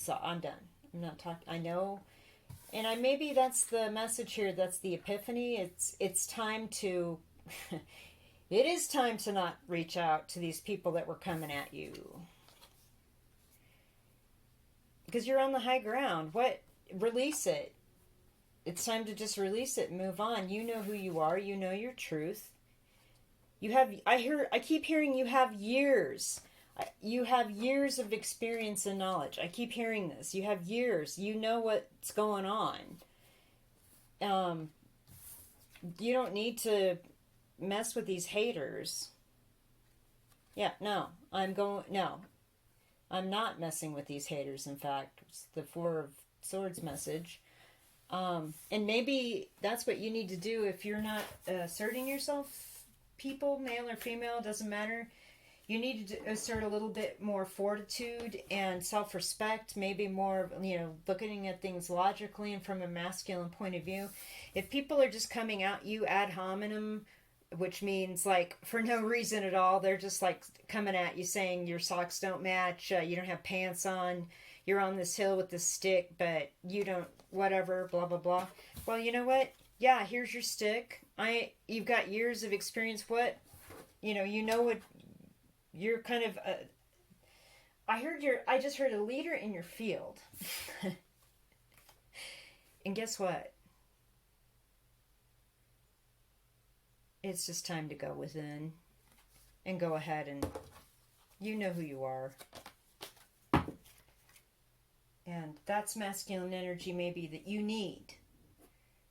off. I'm done. I'm not talking. I know. And maybe that's the message here. That's the epiphany. It's time to it is time to not reach out to these people that were coming at you. Because you're on the high ground. Release it. It's time to just release it and move on. You know who you are. You know your truth. I keep hearing you have years. You have years of experience and knowledge. I keep hearing this. You have years. You know what's going on. You don't need to mess with these haters. No. I'm not messing with these haters, in fact. It's the Four of Swords message. And maybe that's what you need to do if you're not asserting yourself, people, male or female, doesn't matter. You need to assert a little bit more fortitude and self-respect, maybe more, looking at things logically and from a masculine point of view. If people are just coming at you ad hominem, which means like for no reason at all, they're just like coming at you saying your socks don't match, you don't have pants on, you're on this hill with this stick, but you don't, whatever, blah, blah, blah. Well, you know what? Yeah, here's your stick. You've got years of experience. What, you know what, you're kind of, I just heard a leader in your field. And guess what? It's just time to go within and go ahead and you know who you are. And that's masculine energy maybe that you need.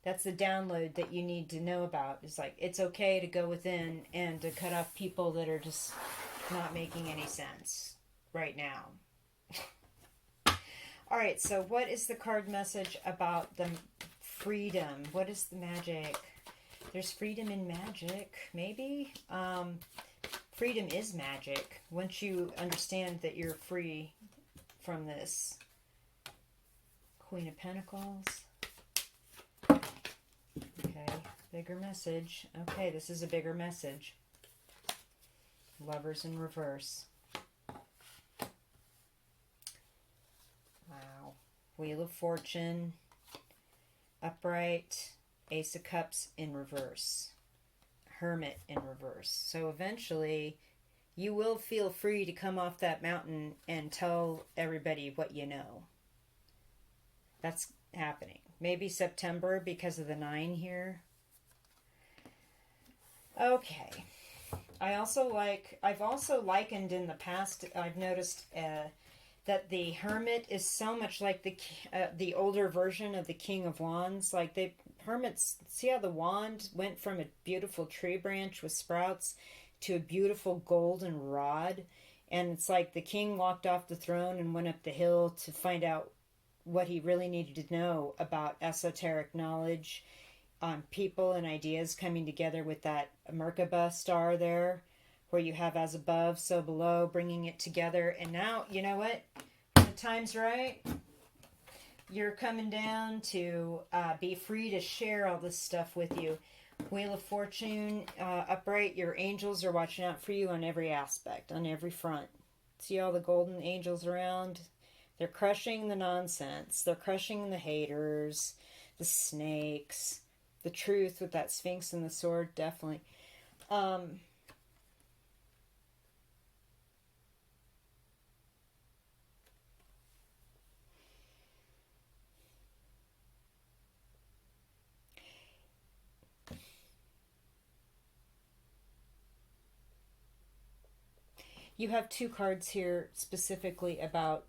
That's the download that you need to know about. It's like, it's okay to go within and to cut off people that are just not making any sense right now. All right, so what is the card message about the freedom? What is the magic? There's freedom in magic, maybe. Freedom is magic once you understand that you're free from this. Queen of Pentacles. Okay, bigger message. Okay, this is a bigger message. Lovers in reverse. Wow. Wheel of Fortune. Upright. Ace of Cups in reverse. Hermit in reverse. So eventually you will feel free to come off that mountain and tell everybody what you know. That's happening. Maybe September because of the 9 here. Okay. I've also likened in the past, I've noticed that the Hermit is so much like the older version of the King of Wands. Like the Hermits, see how the wand went from a beautiful tree branch with sprouts to a beautiful golden rod? And it's like the king walked off the throne and went up the hill to find out what he really needed to know about esoteric knowledge people and ideas coming together with that Merkaba star there, where you have as above, so below, bringing it together. And now, you know what? When the time's right, you're coming down to be free to share all this stuff with you. Wheel of Fortune, upright, your angels are watching out for you on every aspect, on every front. See all the golden angels around? They're crushing the nonsense. They're crushing the haters, the snakes, the truth with that Sphinx and the sword, definitely. You have two cards here specifically about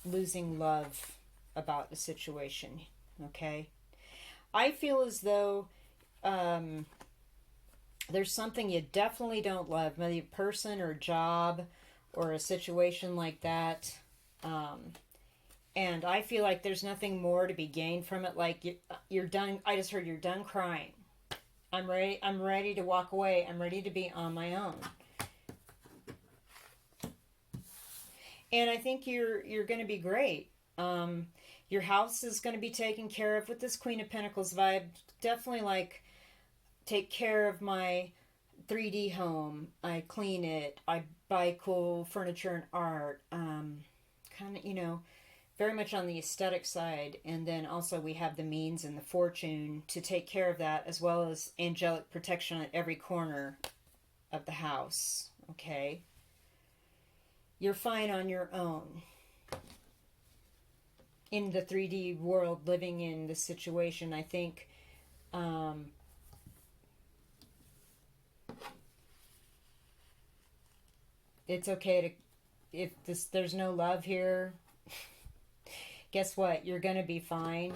losing love about a situation, okay? I feel as though there's something you definitely don't love, maybe a person or a job or a situation like that. And I feel like there's nothing more to be gained from it. Like you're done. I just heard you're done crying. I'm ready. I'm ready to walk away. I'm ready to be on my own. And I think you're going to be great. Your house is going to be taken care of with this Queen of Pentacles vibe. Definitely like take care of my 3D home. I clean it. I buy cool furniture and art. Kind of, you know, very much on the aesthetic side. And then also we have the means and the fortune to take care of that, as well as angelic protection at every corner of the house. Okay? You're fine on your own in the 3D world, living in the situation. I think it's okay to, if there's no love here, guess what? You're going to be fine.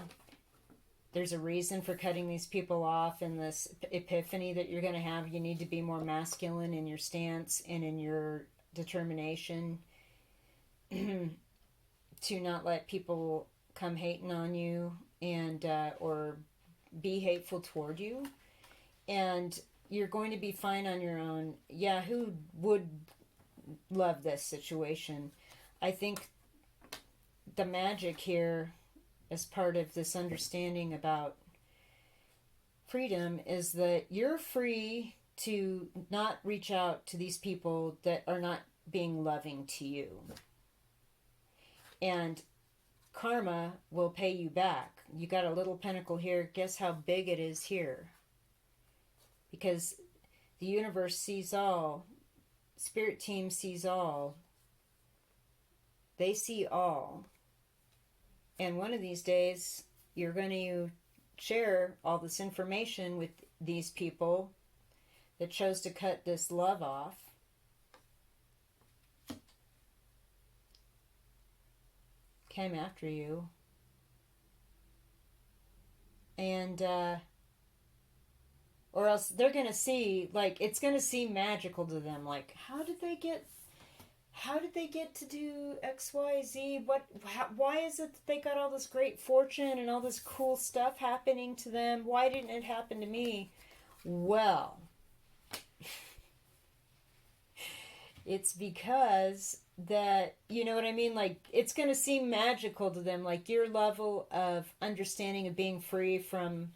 There's a reason for cutting these people off, and this epiphany that you're going to have. You need to be more masculine in your stance and in your determination to not let people come hating on you and or be hateful toward you. And you're going to be fine on your own. Yeah, who would love this situation? I think the magic here, as part of this understanding about freedom, is that you're free to not reach out to these people that are not being loving to you. And karma will pay you back. You got a little pentacle here. Guess how big it is here? Because the universe sees all. Spirit team sees all. They see all. And one of these days, you're going to share all this information with these people that chose to cut this love off. Came after you. And, or else they're going to see, like, it's going to seem magical to them. Like, how did they get to do X, Y, Z? Why is it that they got all this great fortune and all this cool stuff happening to them? Why didn't it happen to me? Well, it's because that, you know what I mean? Like, it's going to seem magical to them. Like, your level of understanding of being free from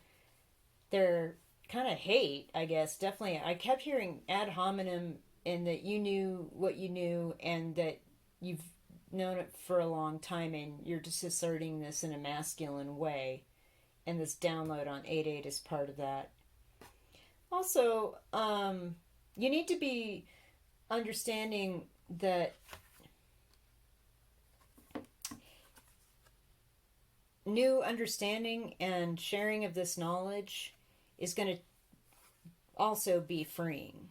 their kind of hate, I guess, definitely. I kept hearing ad hominem, and that you knew what you knew, and that you've known it for a long time, and you're just asserting this in a masculine way. And this download on 8-8 is part of that. Also, you need to be understanding that new understanding and sharing of this knowledge is going to also be freeing.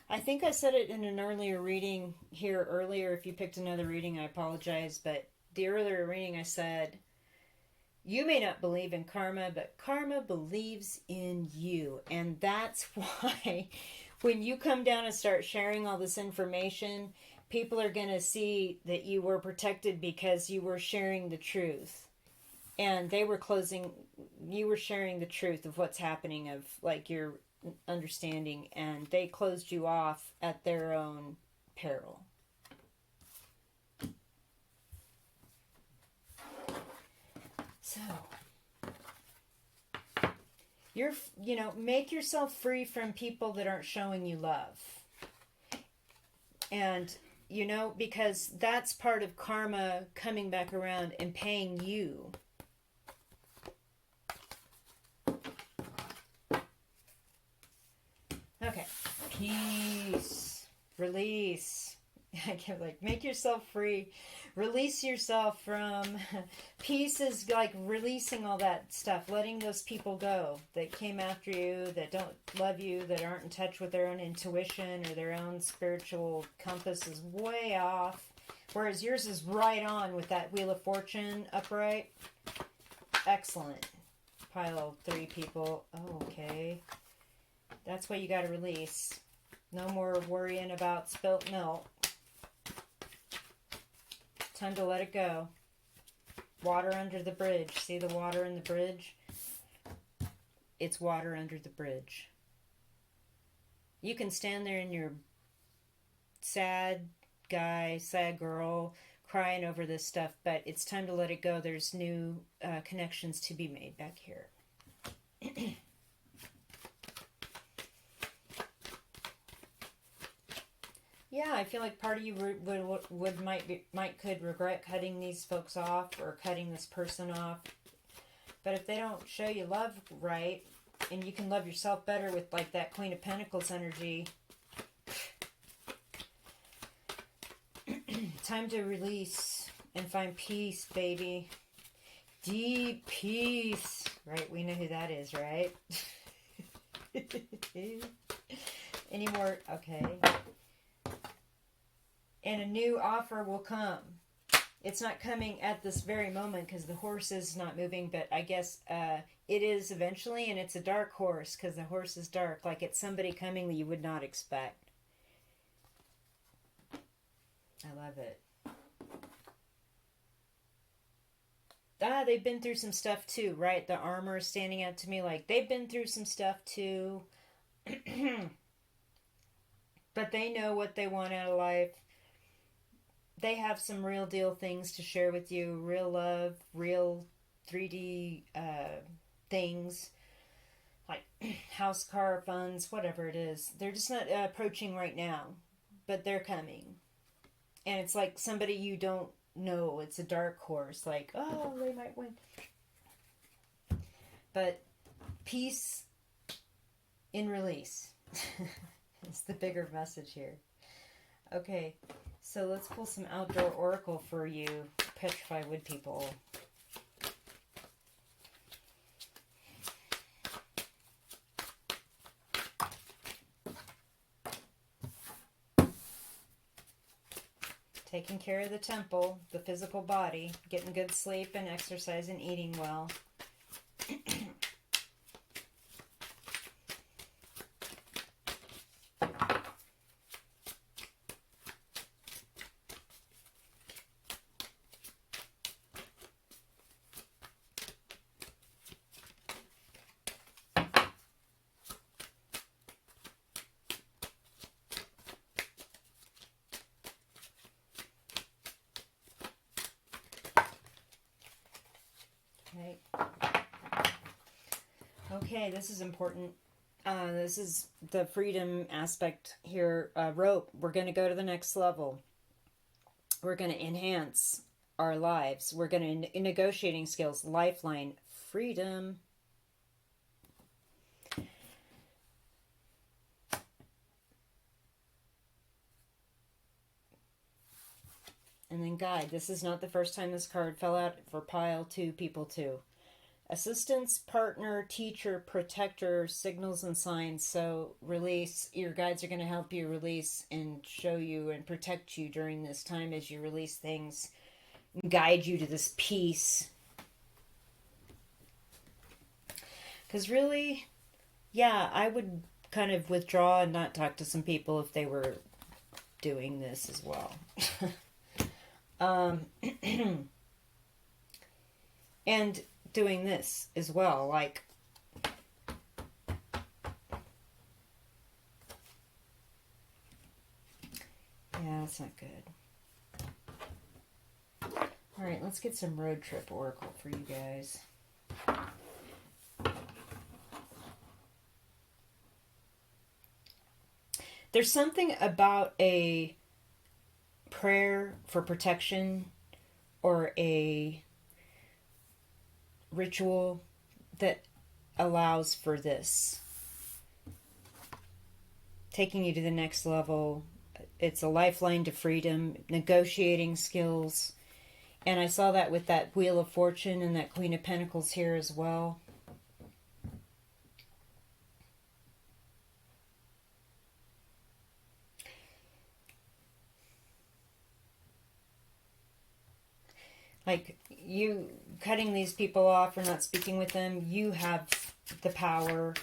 I think I said it in an earlier reading here earlier. If you picked another reading, I apologize. But the earlier reading, I said, you may not believe in karma, but karma believes in you. And that's why when you come down and start sharing all this information, people are going to see that you were protected because you were sharing the truth. and they were closing, you were sharing the truth of what's happening, of like your understanding, and they closed you off at their own peril. So you're, make yourself free from people that aren't showing you love. And, because that's part of karma coming back around and paying you. Okay. Peace. Release. I get like, make yourself free. Release yourself from... Peace is like releasing all that stuff. Letting those people go that came after you, that don't love you, that aren't in touch with their own intuition, or their own spiritual compass is way off. Whereas yours is right on with that Wheel of Fortune upright. Excellent. Pile 3 people. Oh, okay. That's what you got to release. No more worrying about spilt milk. Time to let it go. Water under the bridge. See the water in the bridge? It's water under the bridge. You can stand there in your sad guy, sad girl, crying over this stuff, but it's time to let it go. There's new connections to be made back here. Yeah, I feel like part of you could regret cutting these folks off, or cutting this person off. But if they don't show you love right, and you can love yourself better with like that Queen of Pentacles energy, time to release and find peace, baby. Deep peace. Right, we know who that is, right? Any more? Okay. And a new offer will come. It's not coming at this very moment because the horse is not moving, but I guess it is eventually, and it's a dark horse because the horse is dark. Like it's somebody coming that you would not expect. I love it. They've been through some stuff too, right? The armor is standing out to me like they've been through some stuff too. But they know what they want out of life. They have some real deal things to share with you. Real love, real 3D things. Like house, car, funds, whatever it is. They're just not approaching right now. But they're coming. And it's like somebody you don't know. It's a dark horse. Like, oh, they might win. But peace in release. It's the bigger message here. Okay. So let's pull some outdoor oracle for you, Petrified Wood people. Taking care of the temple, the physical body, getting good sleep and exercise and eating well. Okay, this is important. This is the freedom aspect here. Rope, we're going to go to the next level. We're going to enhance our lives. We're going to, negotiating skills, lifeline, freedom. And then guide. This is not the first time this card fell out for pile 2, people 2. Assistance, partner, teacher, protector, signals and signs. So release. Your guides are going to help you release and show you and protect you during this time as you release things. Guide you to this peace. Because really, yeah, I would kind of withdraw and not talk to some people if they were doing this as well. And doing this as well. Like, yeah, that's not good. All right, let's get some road trip oracle for you guys. There's something about a prayer for protection or a ritual that allows for this. Taking you to the next level. It's a lifeline to freedom, negotiating skills. And I saw that with that Wheel of Fortune and that Queen of Pentacles here as well. Like, you cutting these people off or not speaking with them, you have the power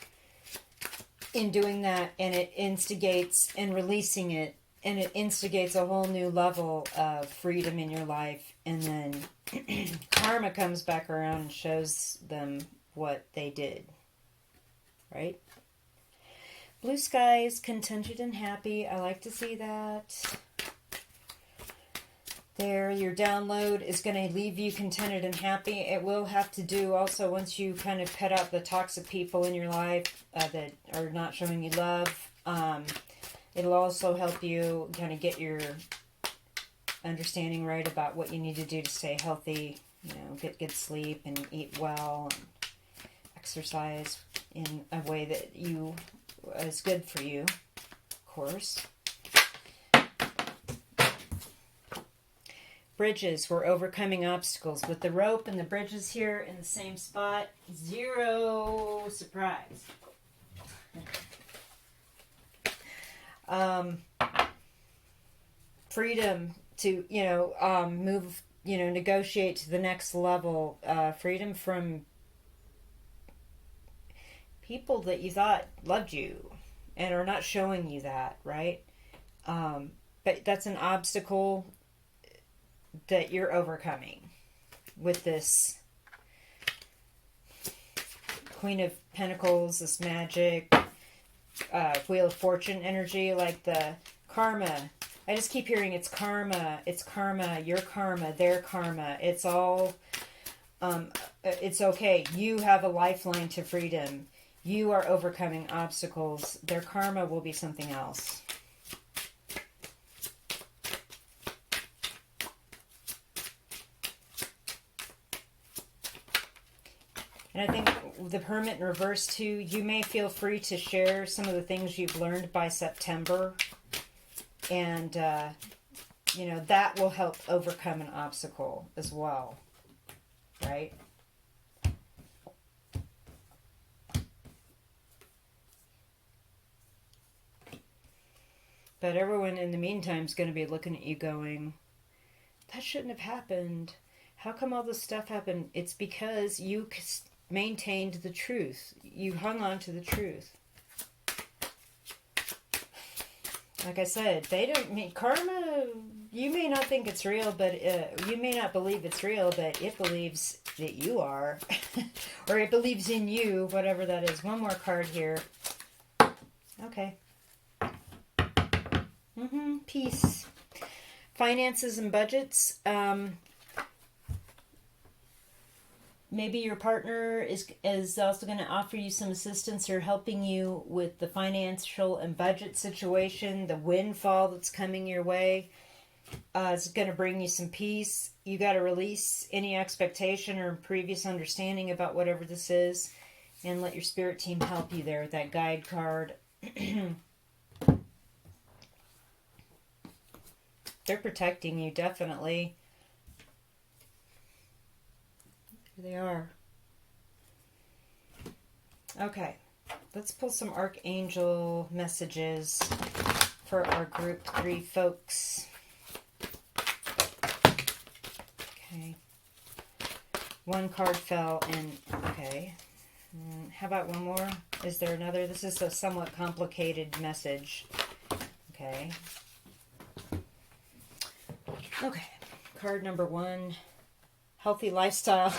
in doing that, and it instigates, and releasing it, and it instigates a whole new level of freedom in your life. And then karma comes back around and shows them what they did. Right? Blue skies, contented and happy. I like to see that. There, your download is going to leave you contented and happy. It will have to do also once you kind of cut out the toxic people in your life that are not showing you love. It'll also help you kind of get your understanding right about what you need to do to stay healthy. You know, get good sleep and eat well and exercise in a way that is good for you, of course. Bridges, we're overcoming obstacles. With the rope and the bridges here in the same spot, zero surprise. Freedom to, move, negotiate to the next level. Freedom from people that you thought loved you and are not showing you that, right? But that's an obstacle that you're overcoming with this Queen of Pentacles, this magic, Wheel of Fortune energy, like the karma. I just keep hearing it's karma, your karma, their karma. It's all, it's okay. You have a lifeline to freedom. You are overcoming obstacles. Their karma will be something else. And I think the Hermit in reverse too, you may feel free to share some of the things you've learned by September. And, that will help overcome an obstacle as well. Right? But everyone in the meantime is going to be looking at you going, that shouldn't have happened. How come all this stuff happened? It's because you maintained the truth. You hung on to the truth. Like I said, they don't mean karma. You may not think it's real, but you may not believe it's real, but it believes that you are, or it believes in you, whatever that is. One more card here. Okay. Peace. Finances and budgets. Maybe your partner is also going to offer you some assistance or helping you with the financial and budget situation. The windfall that's coming your way is going to bring you some peace. You got to release any expectation or previous understanding about whatever this is and let your spirit team help you there with that guide card. They're protecting you, definitely. Here they are. Okay, let's pull some Archangel messages for our group 3 folks. Okay. One card fell and, okay. How about one more? Is there another? This is a somewhat complicated message. Okay. Okay. Card number 1. Healthy lifestyle.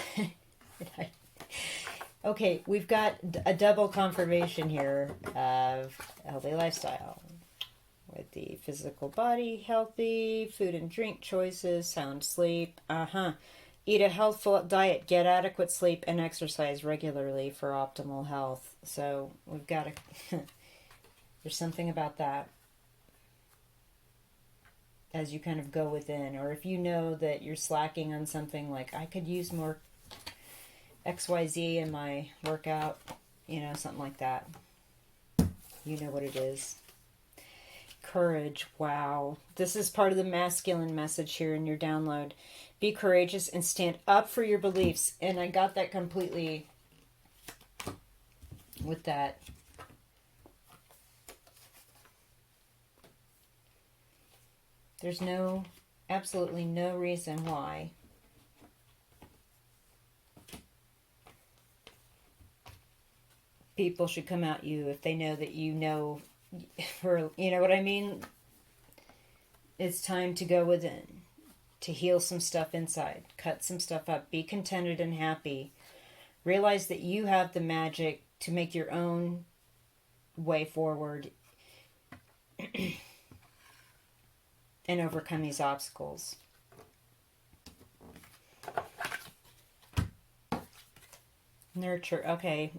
Okay, we've got a double confirmation here of healthy lifestyle. With the physical body healthy, food and drink choices, sound sleep. Eat a healthful diet, get adequate sleep, and exercise regularly for optimal health. So we've got to. There's something about that as you kind of go within, or if you know that you're slacking on something, like I could use more XYZ in my workout, something like that. You know what it is. Courage. Wow. This is part of the masculine message here in your download. Be courageous and stand up for your beliefs. And I got that completely with that. There's absolutely no reason why people should come at you if they know that you know what I mean? It's time to go within, to heal some stuff inside, cut some stuff up, be contented and happy. Realize that you have the magic to make your own way forward and overcome these obstacles. Nurture. Okay.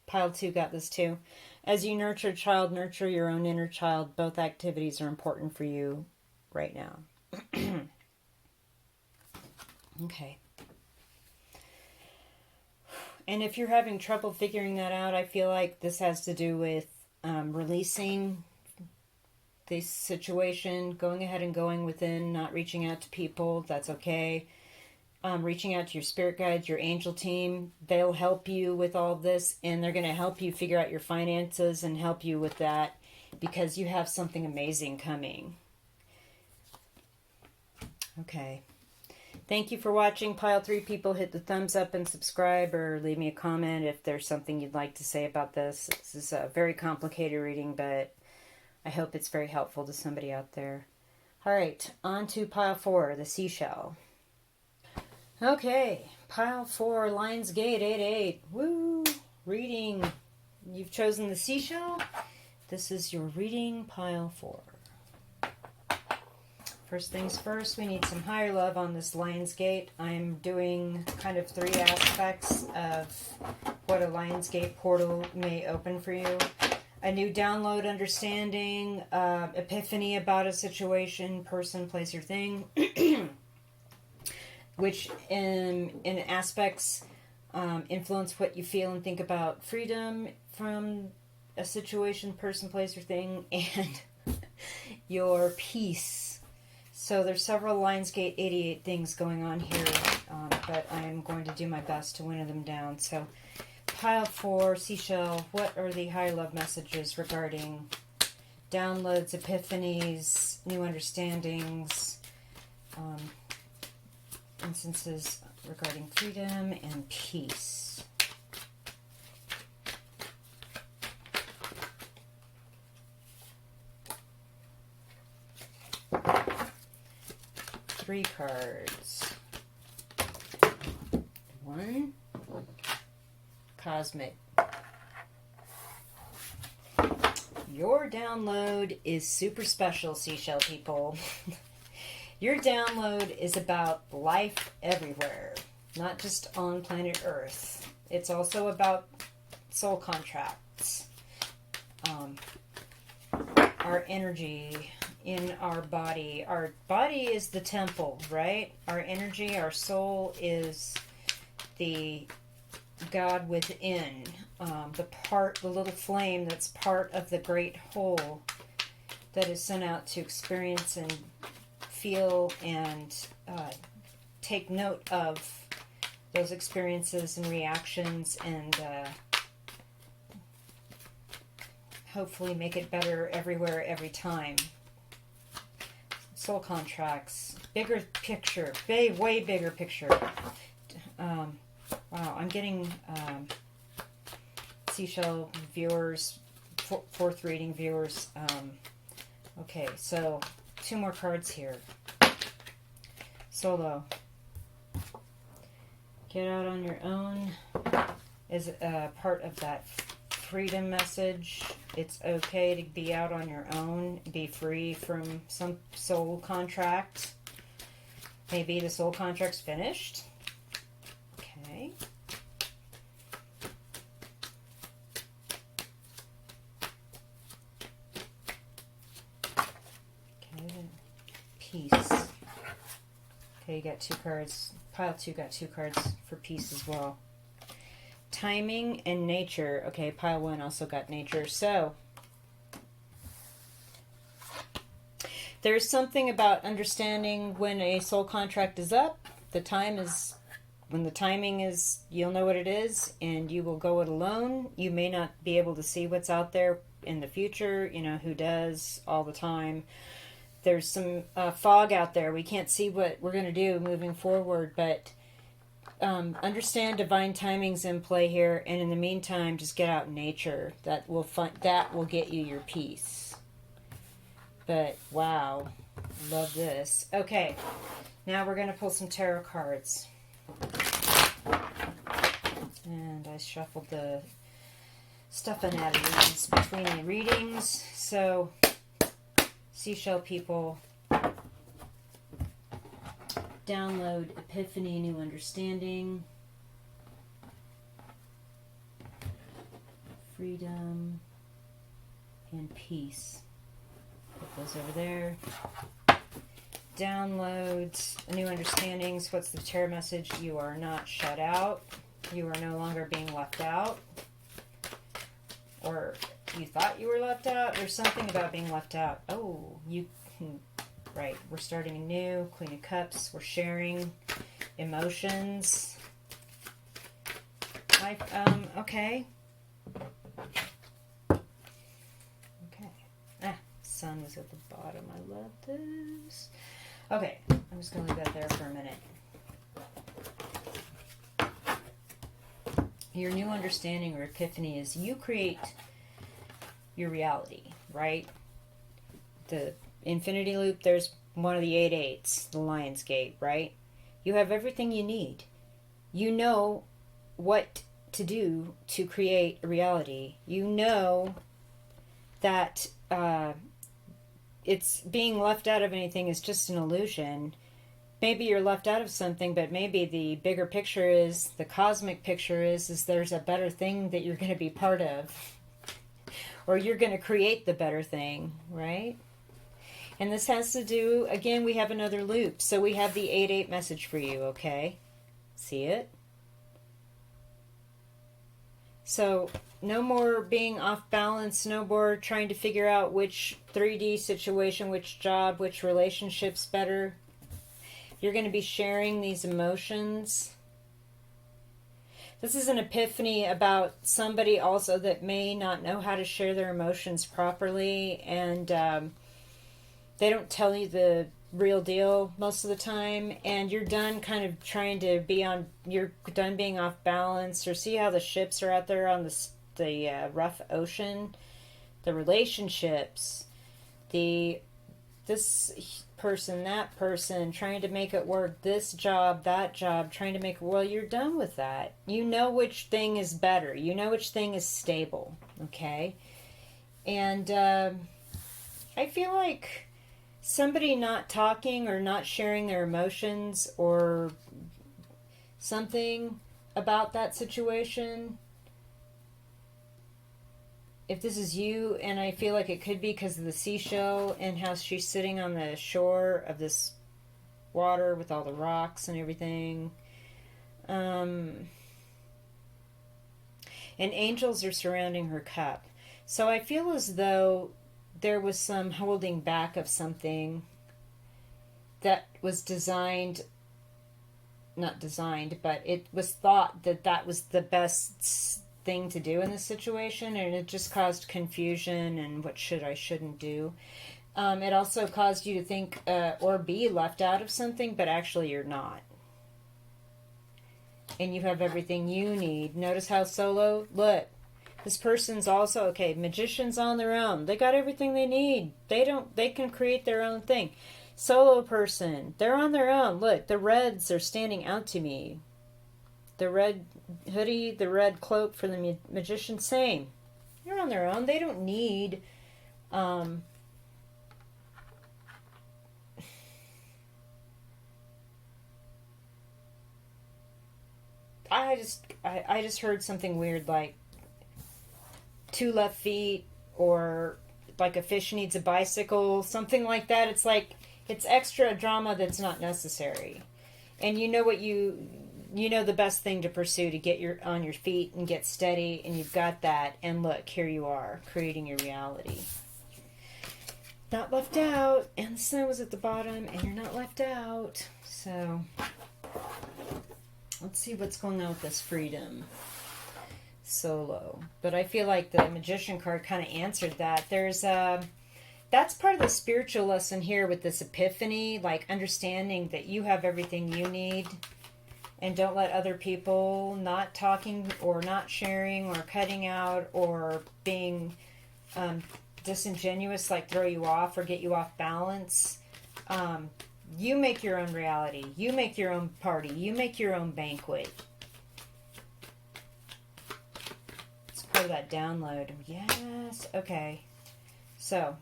Pile 2 got this too. As you nurture a child, nurture your own inner child. Both activities are important for you right now. Okay. And if you're having trouble figuring that out, I feel like this has to do with releasing this situation, going ahead and going within, not reaching out to people. That's okay. Reaching out to your spirit guides, your angel team. They'll help you with all this, and they're going to help you figure out your finances and help you with that, because you have something amazing coming. Okay. Thank you for watching. Pile 3 people, hit the thumbs up and subscribe, or leave me a comment if there's something you'd like to say about this. This is a very complicated reading, but I hope it's very helpful to somebody out there. All right, on to pile 4, the seashell. Okay, pile 4, Lion's Gate 88. Woo! Reading. You've chosen the seashell. This is your reading, pile 4. First things first, we need some higher love on this Lion's Gate. I'm doing kind of 3 aspects of what a Lion's Gate portal may open for you. A new download, understanding, epiphany about a situation, person, place, or thing. Which in aspects influence what you feel and think about freedom from a situation, person, place, or thing, and your peace. So there's several Lionsgate 88 things going on here, but I'm going to do my best to winnow them down. So pile 4, seashell, what are the higher love messages regarding downloads, epiphanies, new understandings, instances regarding freedom and peace? Three cards. 1, cosmic. Your download is super special, seashell people. Your download is about life everywhere, not just on planet Earth. It's also about soul contracts, our energy in our body. Our body is the temple, right? Our energy, our soul is the God within, the little flame that's part of the great whole that is sent out to experience and feel and take note of those experiences and reactions, and hopefully make it better everywhere, every time. Soul contracts, bigger picture, way bigger picture. Wow, I'm getting seashell viewers, 4th reading viewers. Okay, so 2 more cards here. Solo. Get out on your own is part of that freedom message. It's okay to be out on your own, be free from some soul contract. Maybe the soul contract's finished. Okay. Okay, peace. Okay, you got 2 cards. Pile 2 got 2 cards for peace as well. Timing and nature. Okay, pile 1 also got nature. So, there's something about understanding when a soul contract is up. The time is, when the timing is, you'll know what it is, and you will go it alone. You may not be able to see what's out there in the future, you know, who does all the time. There's some fog out there. We can't see what we're going to do moving forward, but understand divine timing's in play here, and in the meantime, just get out in nature. That will get you your peace. But wow, love this. Okay, now we're going to pull some tarot cards. And I shuffled the stuff and added these between the readings. So, seashell people, download epiphany, new understanding, freedom, and peace. Put those over there. Download new understandings. What's the tarot message? You are not shut out. You are no longer being left out. Or you thought you were left out. There's something about being left out. Oh, right. We're starting anew. Queen of Cups. We're sharing emotions. Okay. Sun was at the bottom. I love this. Okay, I'm just going to leave that there for a minute. Your new understanding or epiphany is you create your reality, right? The infinity loop, there's one of the 8 eights, the Lion's Gate, right? You have everything you need. You know what to do to create a reality. You know that it's being left out of anything is just an illusion. Maybe you're left out of something, but maybe the bigger picture is, the cosmic picture is there's a better thing that you're going to be part of. Or you're going to create the better thing, right? And this has to do, again, we have another loop. So we have the 8-8 message for you, okay? See it? So, no more being off balance, no more trying to figure out which 3D situation, which job, which relationship's better. You're going to be sharing these emotions. This is an epiphany about somebody also that may not know how to share their emotions properly, and they don't tell you the real deal most of the time, and you're done kind of trying to you're done being off balance, or see how the ships are out there on the rough ocean, the relationships, this person, that person, trying to make it work, this job, that job, trying to make it, well, you're done with that. You know which thing is better. You know which thing is stable, okay? And I feel like somebody not talking or not sharing their emotions or something about that situation, if this is you, and I feel like it could be because of the seashell and how she's sitting on the shore of this water with all the rocks and everything. And angels are surrounding her cup. So I feel as though there was some holding back of something that was not designed, but it was thought that was the best thing to do in this situation, and it just caused confusion and what shouldn't do. It also caused you to think or be left out of something, but actually you're not. And you have everything you need. Notice how solo, look, this person's also, okay, magicians on their own. They got everything they need. They can create their own thing. Solo person, they're on their own. Look, the reds are standing out to me. The red hoodie, the red cloak for the magician, same. They're on their own. They don't need I just heard something weird like 2 left feet, or like a fish needs a bicycle, something like that. It's like it's extra drama that's not necessary. And you know what you know the best thing to pursue to get your on your feet and get steady, and you've got that, and look, here you are creating your reality. Not left out, and the sun was at the bottom, and you're not left out. So let's see what's going on with this freedom solo. But I feel like the magician card kind of answered that. There's that's part of the spiritual lesson here with this epiphany, like understanding that you have everything you need, and don't let other people not talking or not sharing or cutting out or being disingenuous, like throw you off or get you off balance. You make your own reality. You make your own party. You make your own banquet. It's part of that download. Yes. Okay. So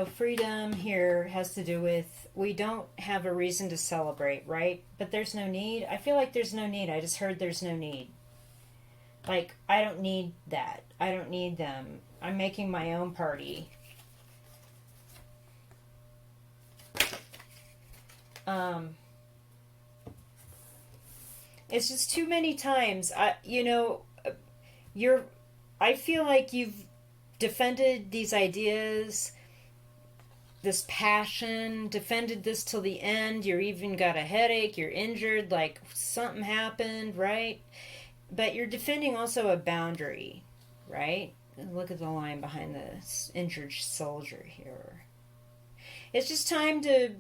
freedom here has to do with we don't have a reason to celebrate, right? But there's no need. I feel like there's no need. I just heard there's no need. Like, I don't need that. I don't need them. I'm making my own party. It's just too many times. I feel like you've defended these ideas, this passion, defended this till the end. You're even got a headache. You're injured. Like something happened, right? But you're defending also a boundary, right? Look at the line behind the injured soldier here. It's just time to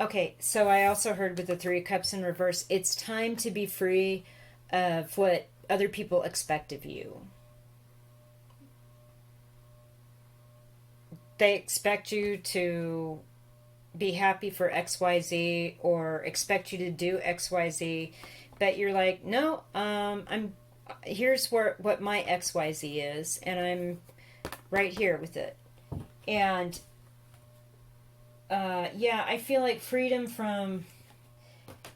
Okay, so I also heard with the Three of Cups in reverse, it's time to be free of what other people expect of you. They expect you to be happy for XYZ or expect you to do XYZ, but you're like, no, here's what my XYZ is, and I'm right here with it. And I feel like freedom from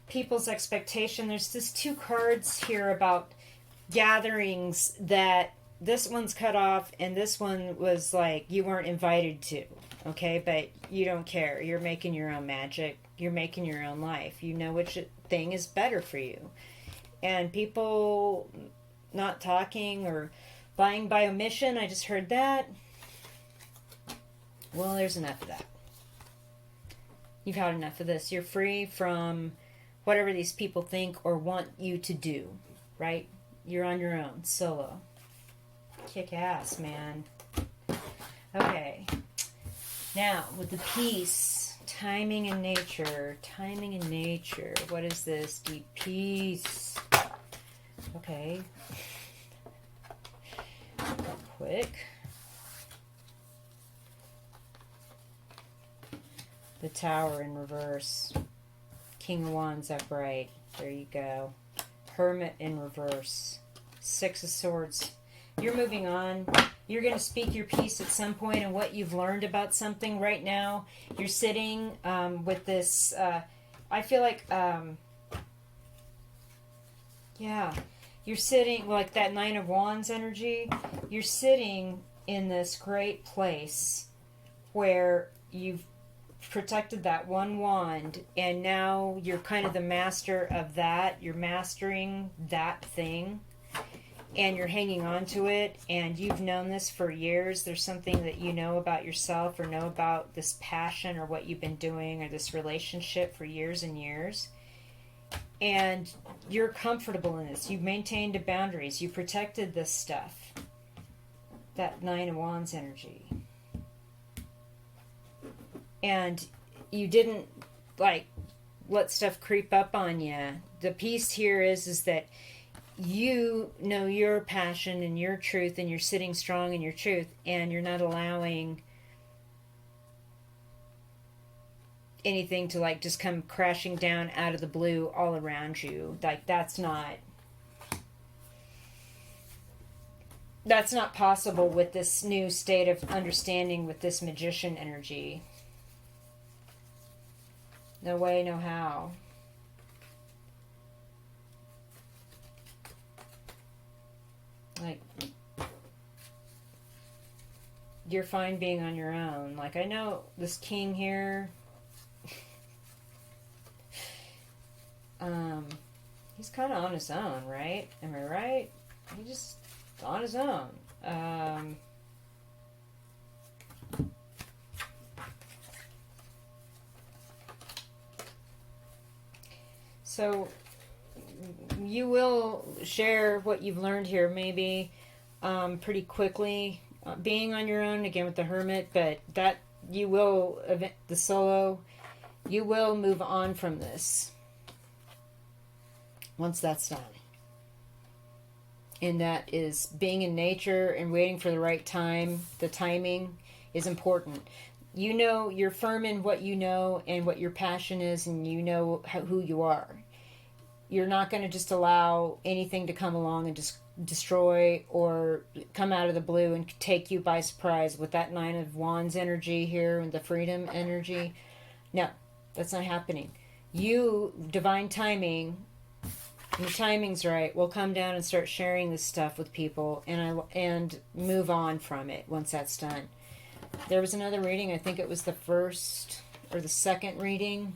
people's expectation. There's just 2 cards here about gatherings that this one's cut off and this one was like you weren't invited to. Okay, but you don't care. You're making your own magic. You're making your own life. You know which thing is better for you. And people not talking or lying by omission, I just heard that. Well, there's enough of that. You've had enough of this. You're free from whatever these people think or want you to do, right? You're on your own, solo. Kick ass, man. Okay. Now, with the peace, timing and nature. Timing and nature. What is this? Deep peace. Okay. Quick. The Tower in reverse. King of Wands upright. There you go. Hermit in reverse. 6 of Swords. You're moving on. You're going to speak your piece at some point and what you've learned about something. Right now, you're sitting with this... I feel like... You're sitting like that 9 of Wands energy. You're sitting in this great place where you've protected that one wand, and now you're kind of the master of that. You're mastering that thing, and you're hanging on to it, and you've known this for years. There's something that you know about yourself or know about this passion or what you've been doing or this relationship for years and years, and you're comfortable in this. You've maintained boundaries. You protected this stuff. That 9 of Wands energy. And you didn't like let stuff creep up on you. The piece here is that you know your passion and your truth, and you're sitting strong in your truth, and you're not allowing anything to like just come crashing down out of the blue all around you. Like that's not possible with this new state of understanding with this magician energy. No way, no how. Like, you're fine being on your own. Like, I know this king here, he's kind of on his own, right? Am I right? He's just on his own. So you will share what you've learned here maybe pretty quickly, being on your own again with the hermit, but that you will, the solo, you will move on from this once that's done. And that is being in nature and waiting for the right time. The timing is important. You know, you're firm in what you know and what your passion is, and you know who you are. You're not going to just allow anything to come along and just destroy or come out of the blue and take you by surprise with that Nine of Wands energy here and the freedom energy. No, that's not happening. You, divine timing, when the timing's right, we'll come down and start sharing this stuff with people and move on from it once that's done. There was another reading, I think it was the first or the second reading,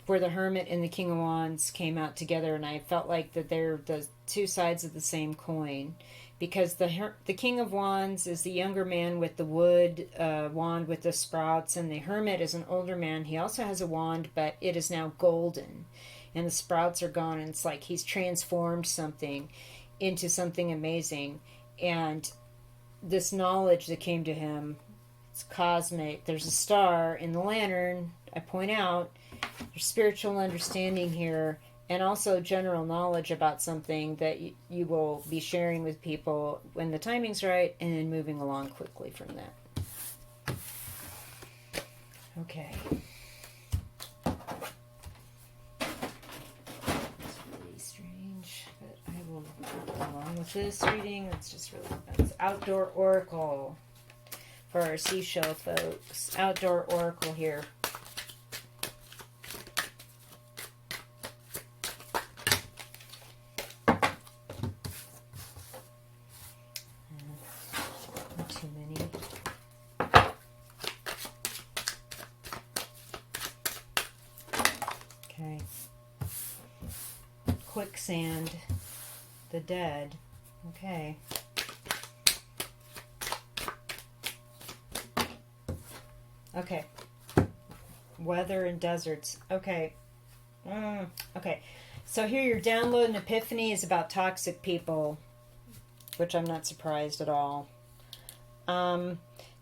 where the Hermit and the King of Wands came out together, and I felt like that they're the two sides of the same coin, because the King of Wands is the younger man with the wood wand with the sprouts, and the Hermit is an older man. He also has a wand, but it is now golden, and the sprouts are gone, and it's like he's transformed something into something amazing. And this knowledge that came to him, it's cosmic. There's a star in the lantern, I point out. There's spiritual understanding here, and also general knowledge about something that you will be sharing with people when the timing's right, and then moving along quickly from that. Okay. It's really strange, but I will go along with this reading. It's just really fun. It's Outdoor Oracle for our seashell folks. Outdoor Oracle here. Quicksand, the dead. Okay. Okay. Weather and deserts. Okay. Okay. So here your download and epiphany is about toxic people, which I'm not surprised at all.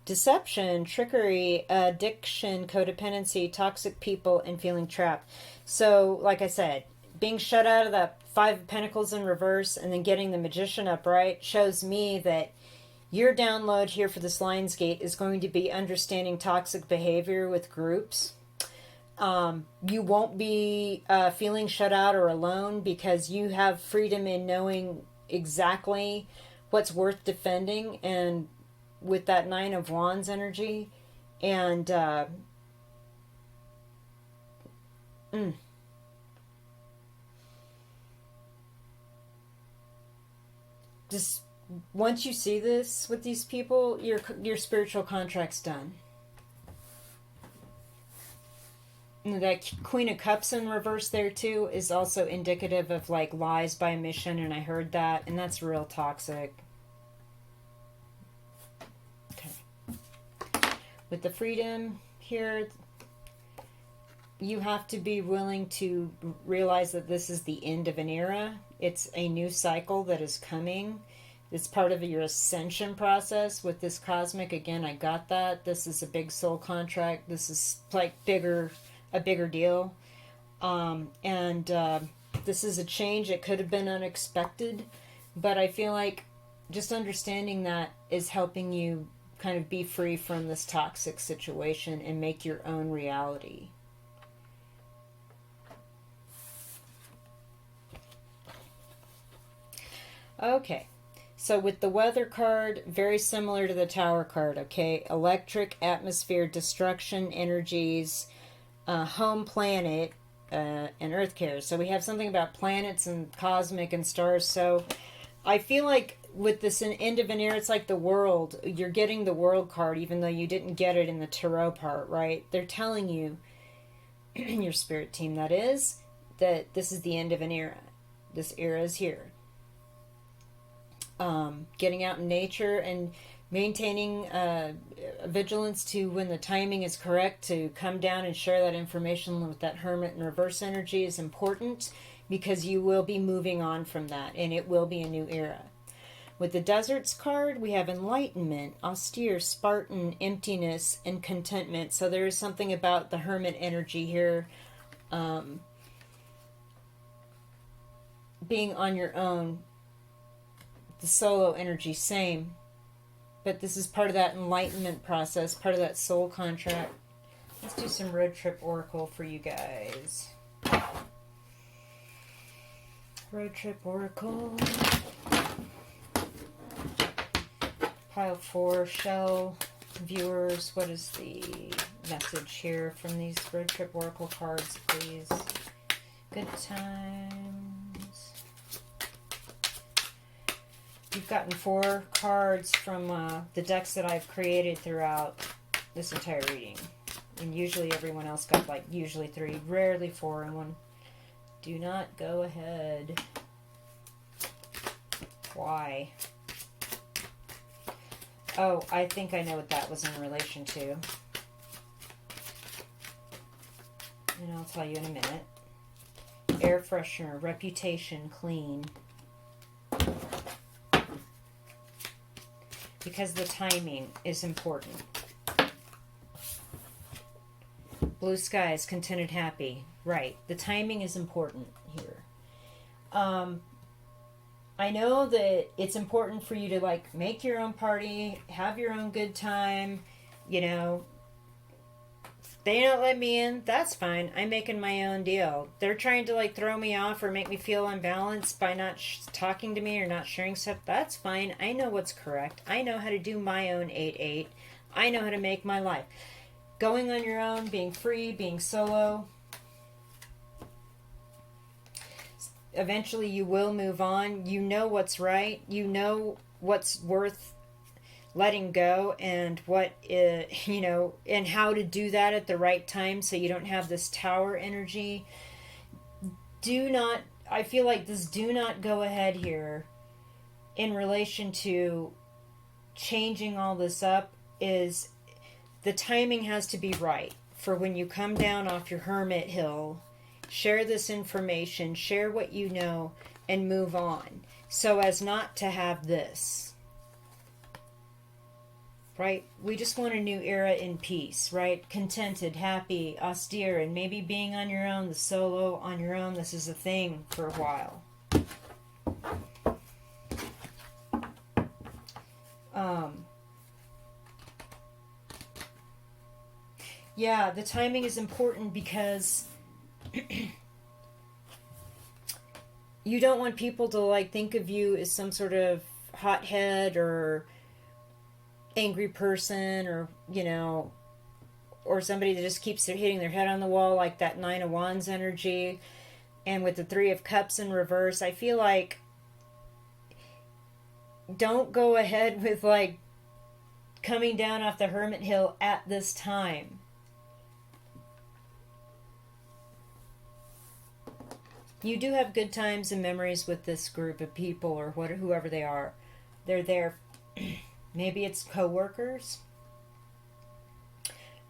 Deception, trickery, addiction, codependency, toxic people, and feeling trapped. So, like I said, being shut out of that Five of Pentacles in reverse and then getting the Magician upright shows me that your download here for this Lionsgate is going to be understanding toxic behavior with groups. You won't be feeling shut out or alone, because you have freedom in knowing exactly what's worth defending, and with that Nine of Wands energy. And just once you see this with these people, your spiritual contract's done. And that Queen of Cups in reverse there too is also indicative of like lies by omission, and I heard that, and that's real toxic. Okay. With the freedom here, you have to be willing to realize that this is the end of an era. It's a new cycle that is coming. It's part of your ascension process with this cosmic. Again, I got that. This is a big soul contract. This is like a bigger deal. This is a change. It could have been unexpected, but I feel like just understanding that is helping you kind of be free from this toxic situation and make your own reality. Okay, so with the weather card, very similar to the tower card, okay? Electric, atmosphere, destruction, energies, home planet, and earth cares. So we have something about planets and cosmic and stars. So I feel like with this end of an era, it's like the world. You're getting the world card, even though you didn't get it in the tarot part, right? They're telling you, your spirit team that is, that this is the end of an era. This era is here. Getting out in nature and maintaining vigilance to when the timing is correct to come down and share that information with that hermit and reverse energy is important, because you will be moving on from that and it will be a new era. With the deserts card, we have enlightenment, austere, Spartan, emptiness, and contentment. So there is something about the hermit energy here, being on your own. The solo energy, same. But this is part of that enlightenment process, part of that soul contract. Let's do some road trip oracle for you guys. Road trip oracle. Pile 4, shell viewers. What is the message here from these road trip oracle cards, please? Good times. You've gotten 4 cards from the decks that I've created throughout this entire reading. And usually everyone else got usually 3, rarely 4 in one. Do not go ahead. Why? Oh, I think I know what that was in relation to. And I'll tell you in a minute. Air freshener, reputation, clean. Because the timing is important. Blue skies, contented, happy. Right. The timing is important here. I know that it's important for you to make your own party, have your own good time. You know, if they don't let me in, that's fine. I'm making my own deal. They're trying to throw me off or make me feel unbalanced by not talking to me or not sharing stuff. That's fine. I know what's correct. I know how to do my own 8-8. I know how to make my life. Going on your own, being free, being solo. Eventually you will move on. You know what's right. You know what's worth letting go, and what and how to do that at the right time so you don't have this tower energy. I feel like this do not go ahead here in relation to changing all this up is the timing has to be right for when you come down off your hermit hill. Share this information, share what you know, and move on, so as not to have this. Right? We just want a new era in peace, right? Contented, happy, austere, and maybe being on your own, the solo on your own. This is a thing for a while. Yeah, the timing is important because you don't want people to think of you as some sort of hothead or angry person, or or somebody that just keeps hitting their head on the wall, like that 9 of Wands energy. And with the 3 of Cups in reverse, I feel like don't go ahead with coming down off the hermit hill at this time. You do have good times and memories with this group of people, or whoever they are. They're there. Maybe it's co-workers.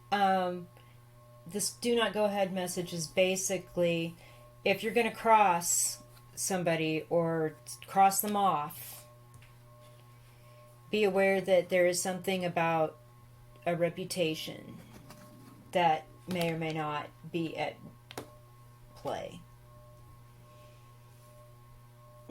This do not go ahead message is basically, if you're going to cross somebody or cross them off, be aware that there is something about a reputation that may or may not be at play.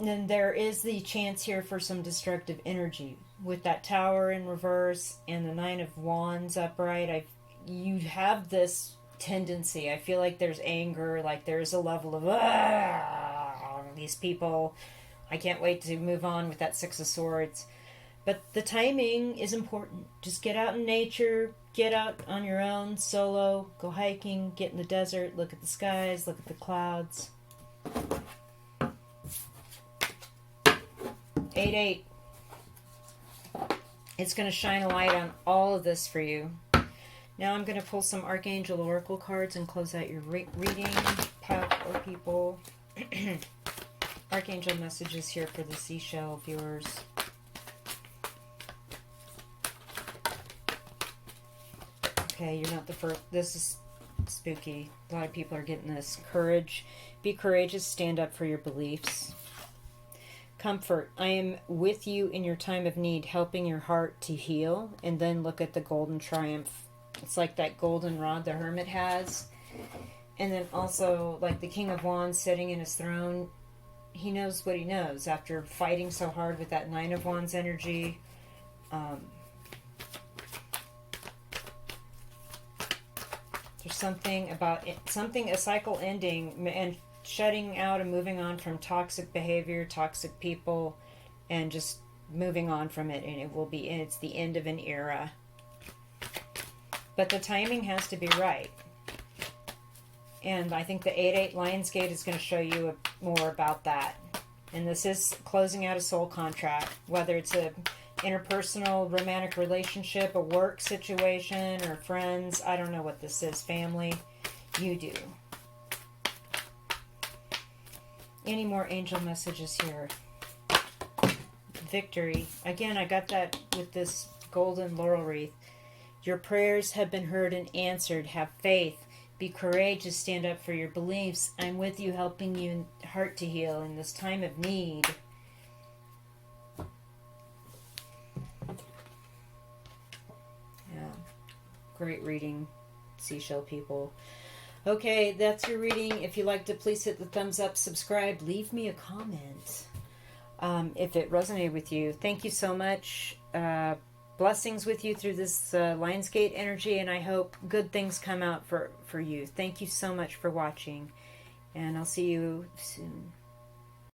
then there is the chance here for some destructive energy with that tower in reverse and the Nine of Wands upright. You have this tendency. I feel like there's anger, like there's a level of these people. I can't wait to move on with that Six of Swords. But the timing is important. Just get out in nature, get out on your own, solo, go hiking, get in the desert, look at the skies, look at the clouds. 8-8. It's going to shine a light on all of this for you. Now I'm going to pull some Archangel Oracle cards and close out your reading, powerful people. Archangel messages here for the Seashell viewers. Okay, you're not the first. This is spooky. A lot of people are getting this. Courage. Be courageous. Stand up for your beliefs. Comfort. I am with you in your time of need, helping your heart to heal. And then look at the golden triumph. It's like that golden rod the hermit has. And then also like the King of Wands sitting in his throne. He knows what he knows after fighting so hard with that Nine of Wands energy. There's something about it, a cycle ending and shutting out and moving on from toxic behavior, toxic people, and just moving on from it. And it's the end of an era. But the timing has to be right. And I think the 8-8 Lionsgate is going to show you more about that. And this is closing out a soul contract, whether it's a interpersonal romantic relationship, a work situation, or friends. I don't know what this is. Family. You do. Any more angel messages here? Victory. Again, I got that with this golden laurel wreath. Your prayers have been heard and answered. Have faith. Be courageous. Stand up for your beliefs. I'm with you, helping you heart to heal in this time of need. Yeah. Great reading, Seashell people. Okay, that's your reading. If you liked it, please hit the thumbs up, subscribe, leave me a comment if it resonated with you. Thank you so much. Blessings with you through this Lionsgate energy, and I hope good things come out for you. Thank you so much for watching, and I'll see you soon.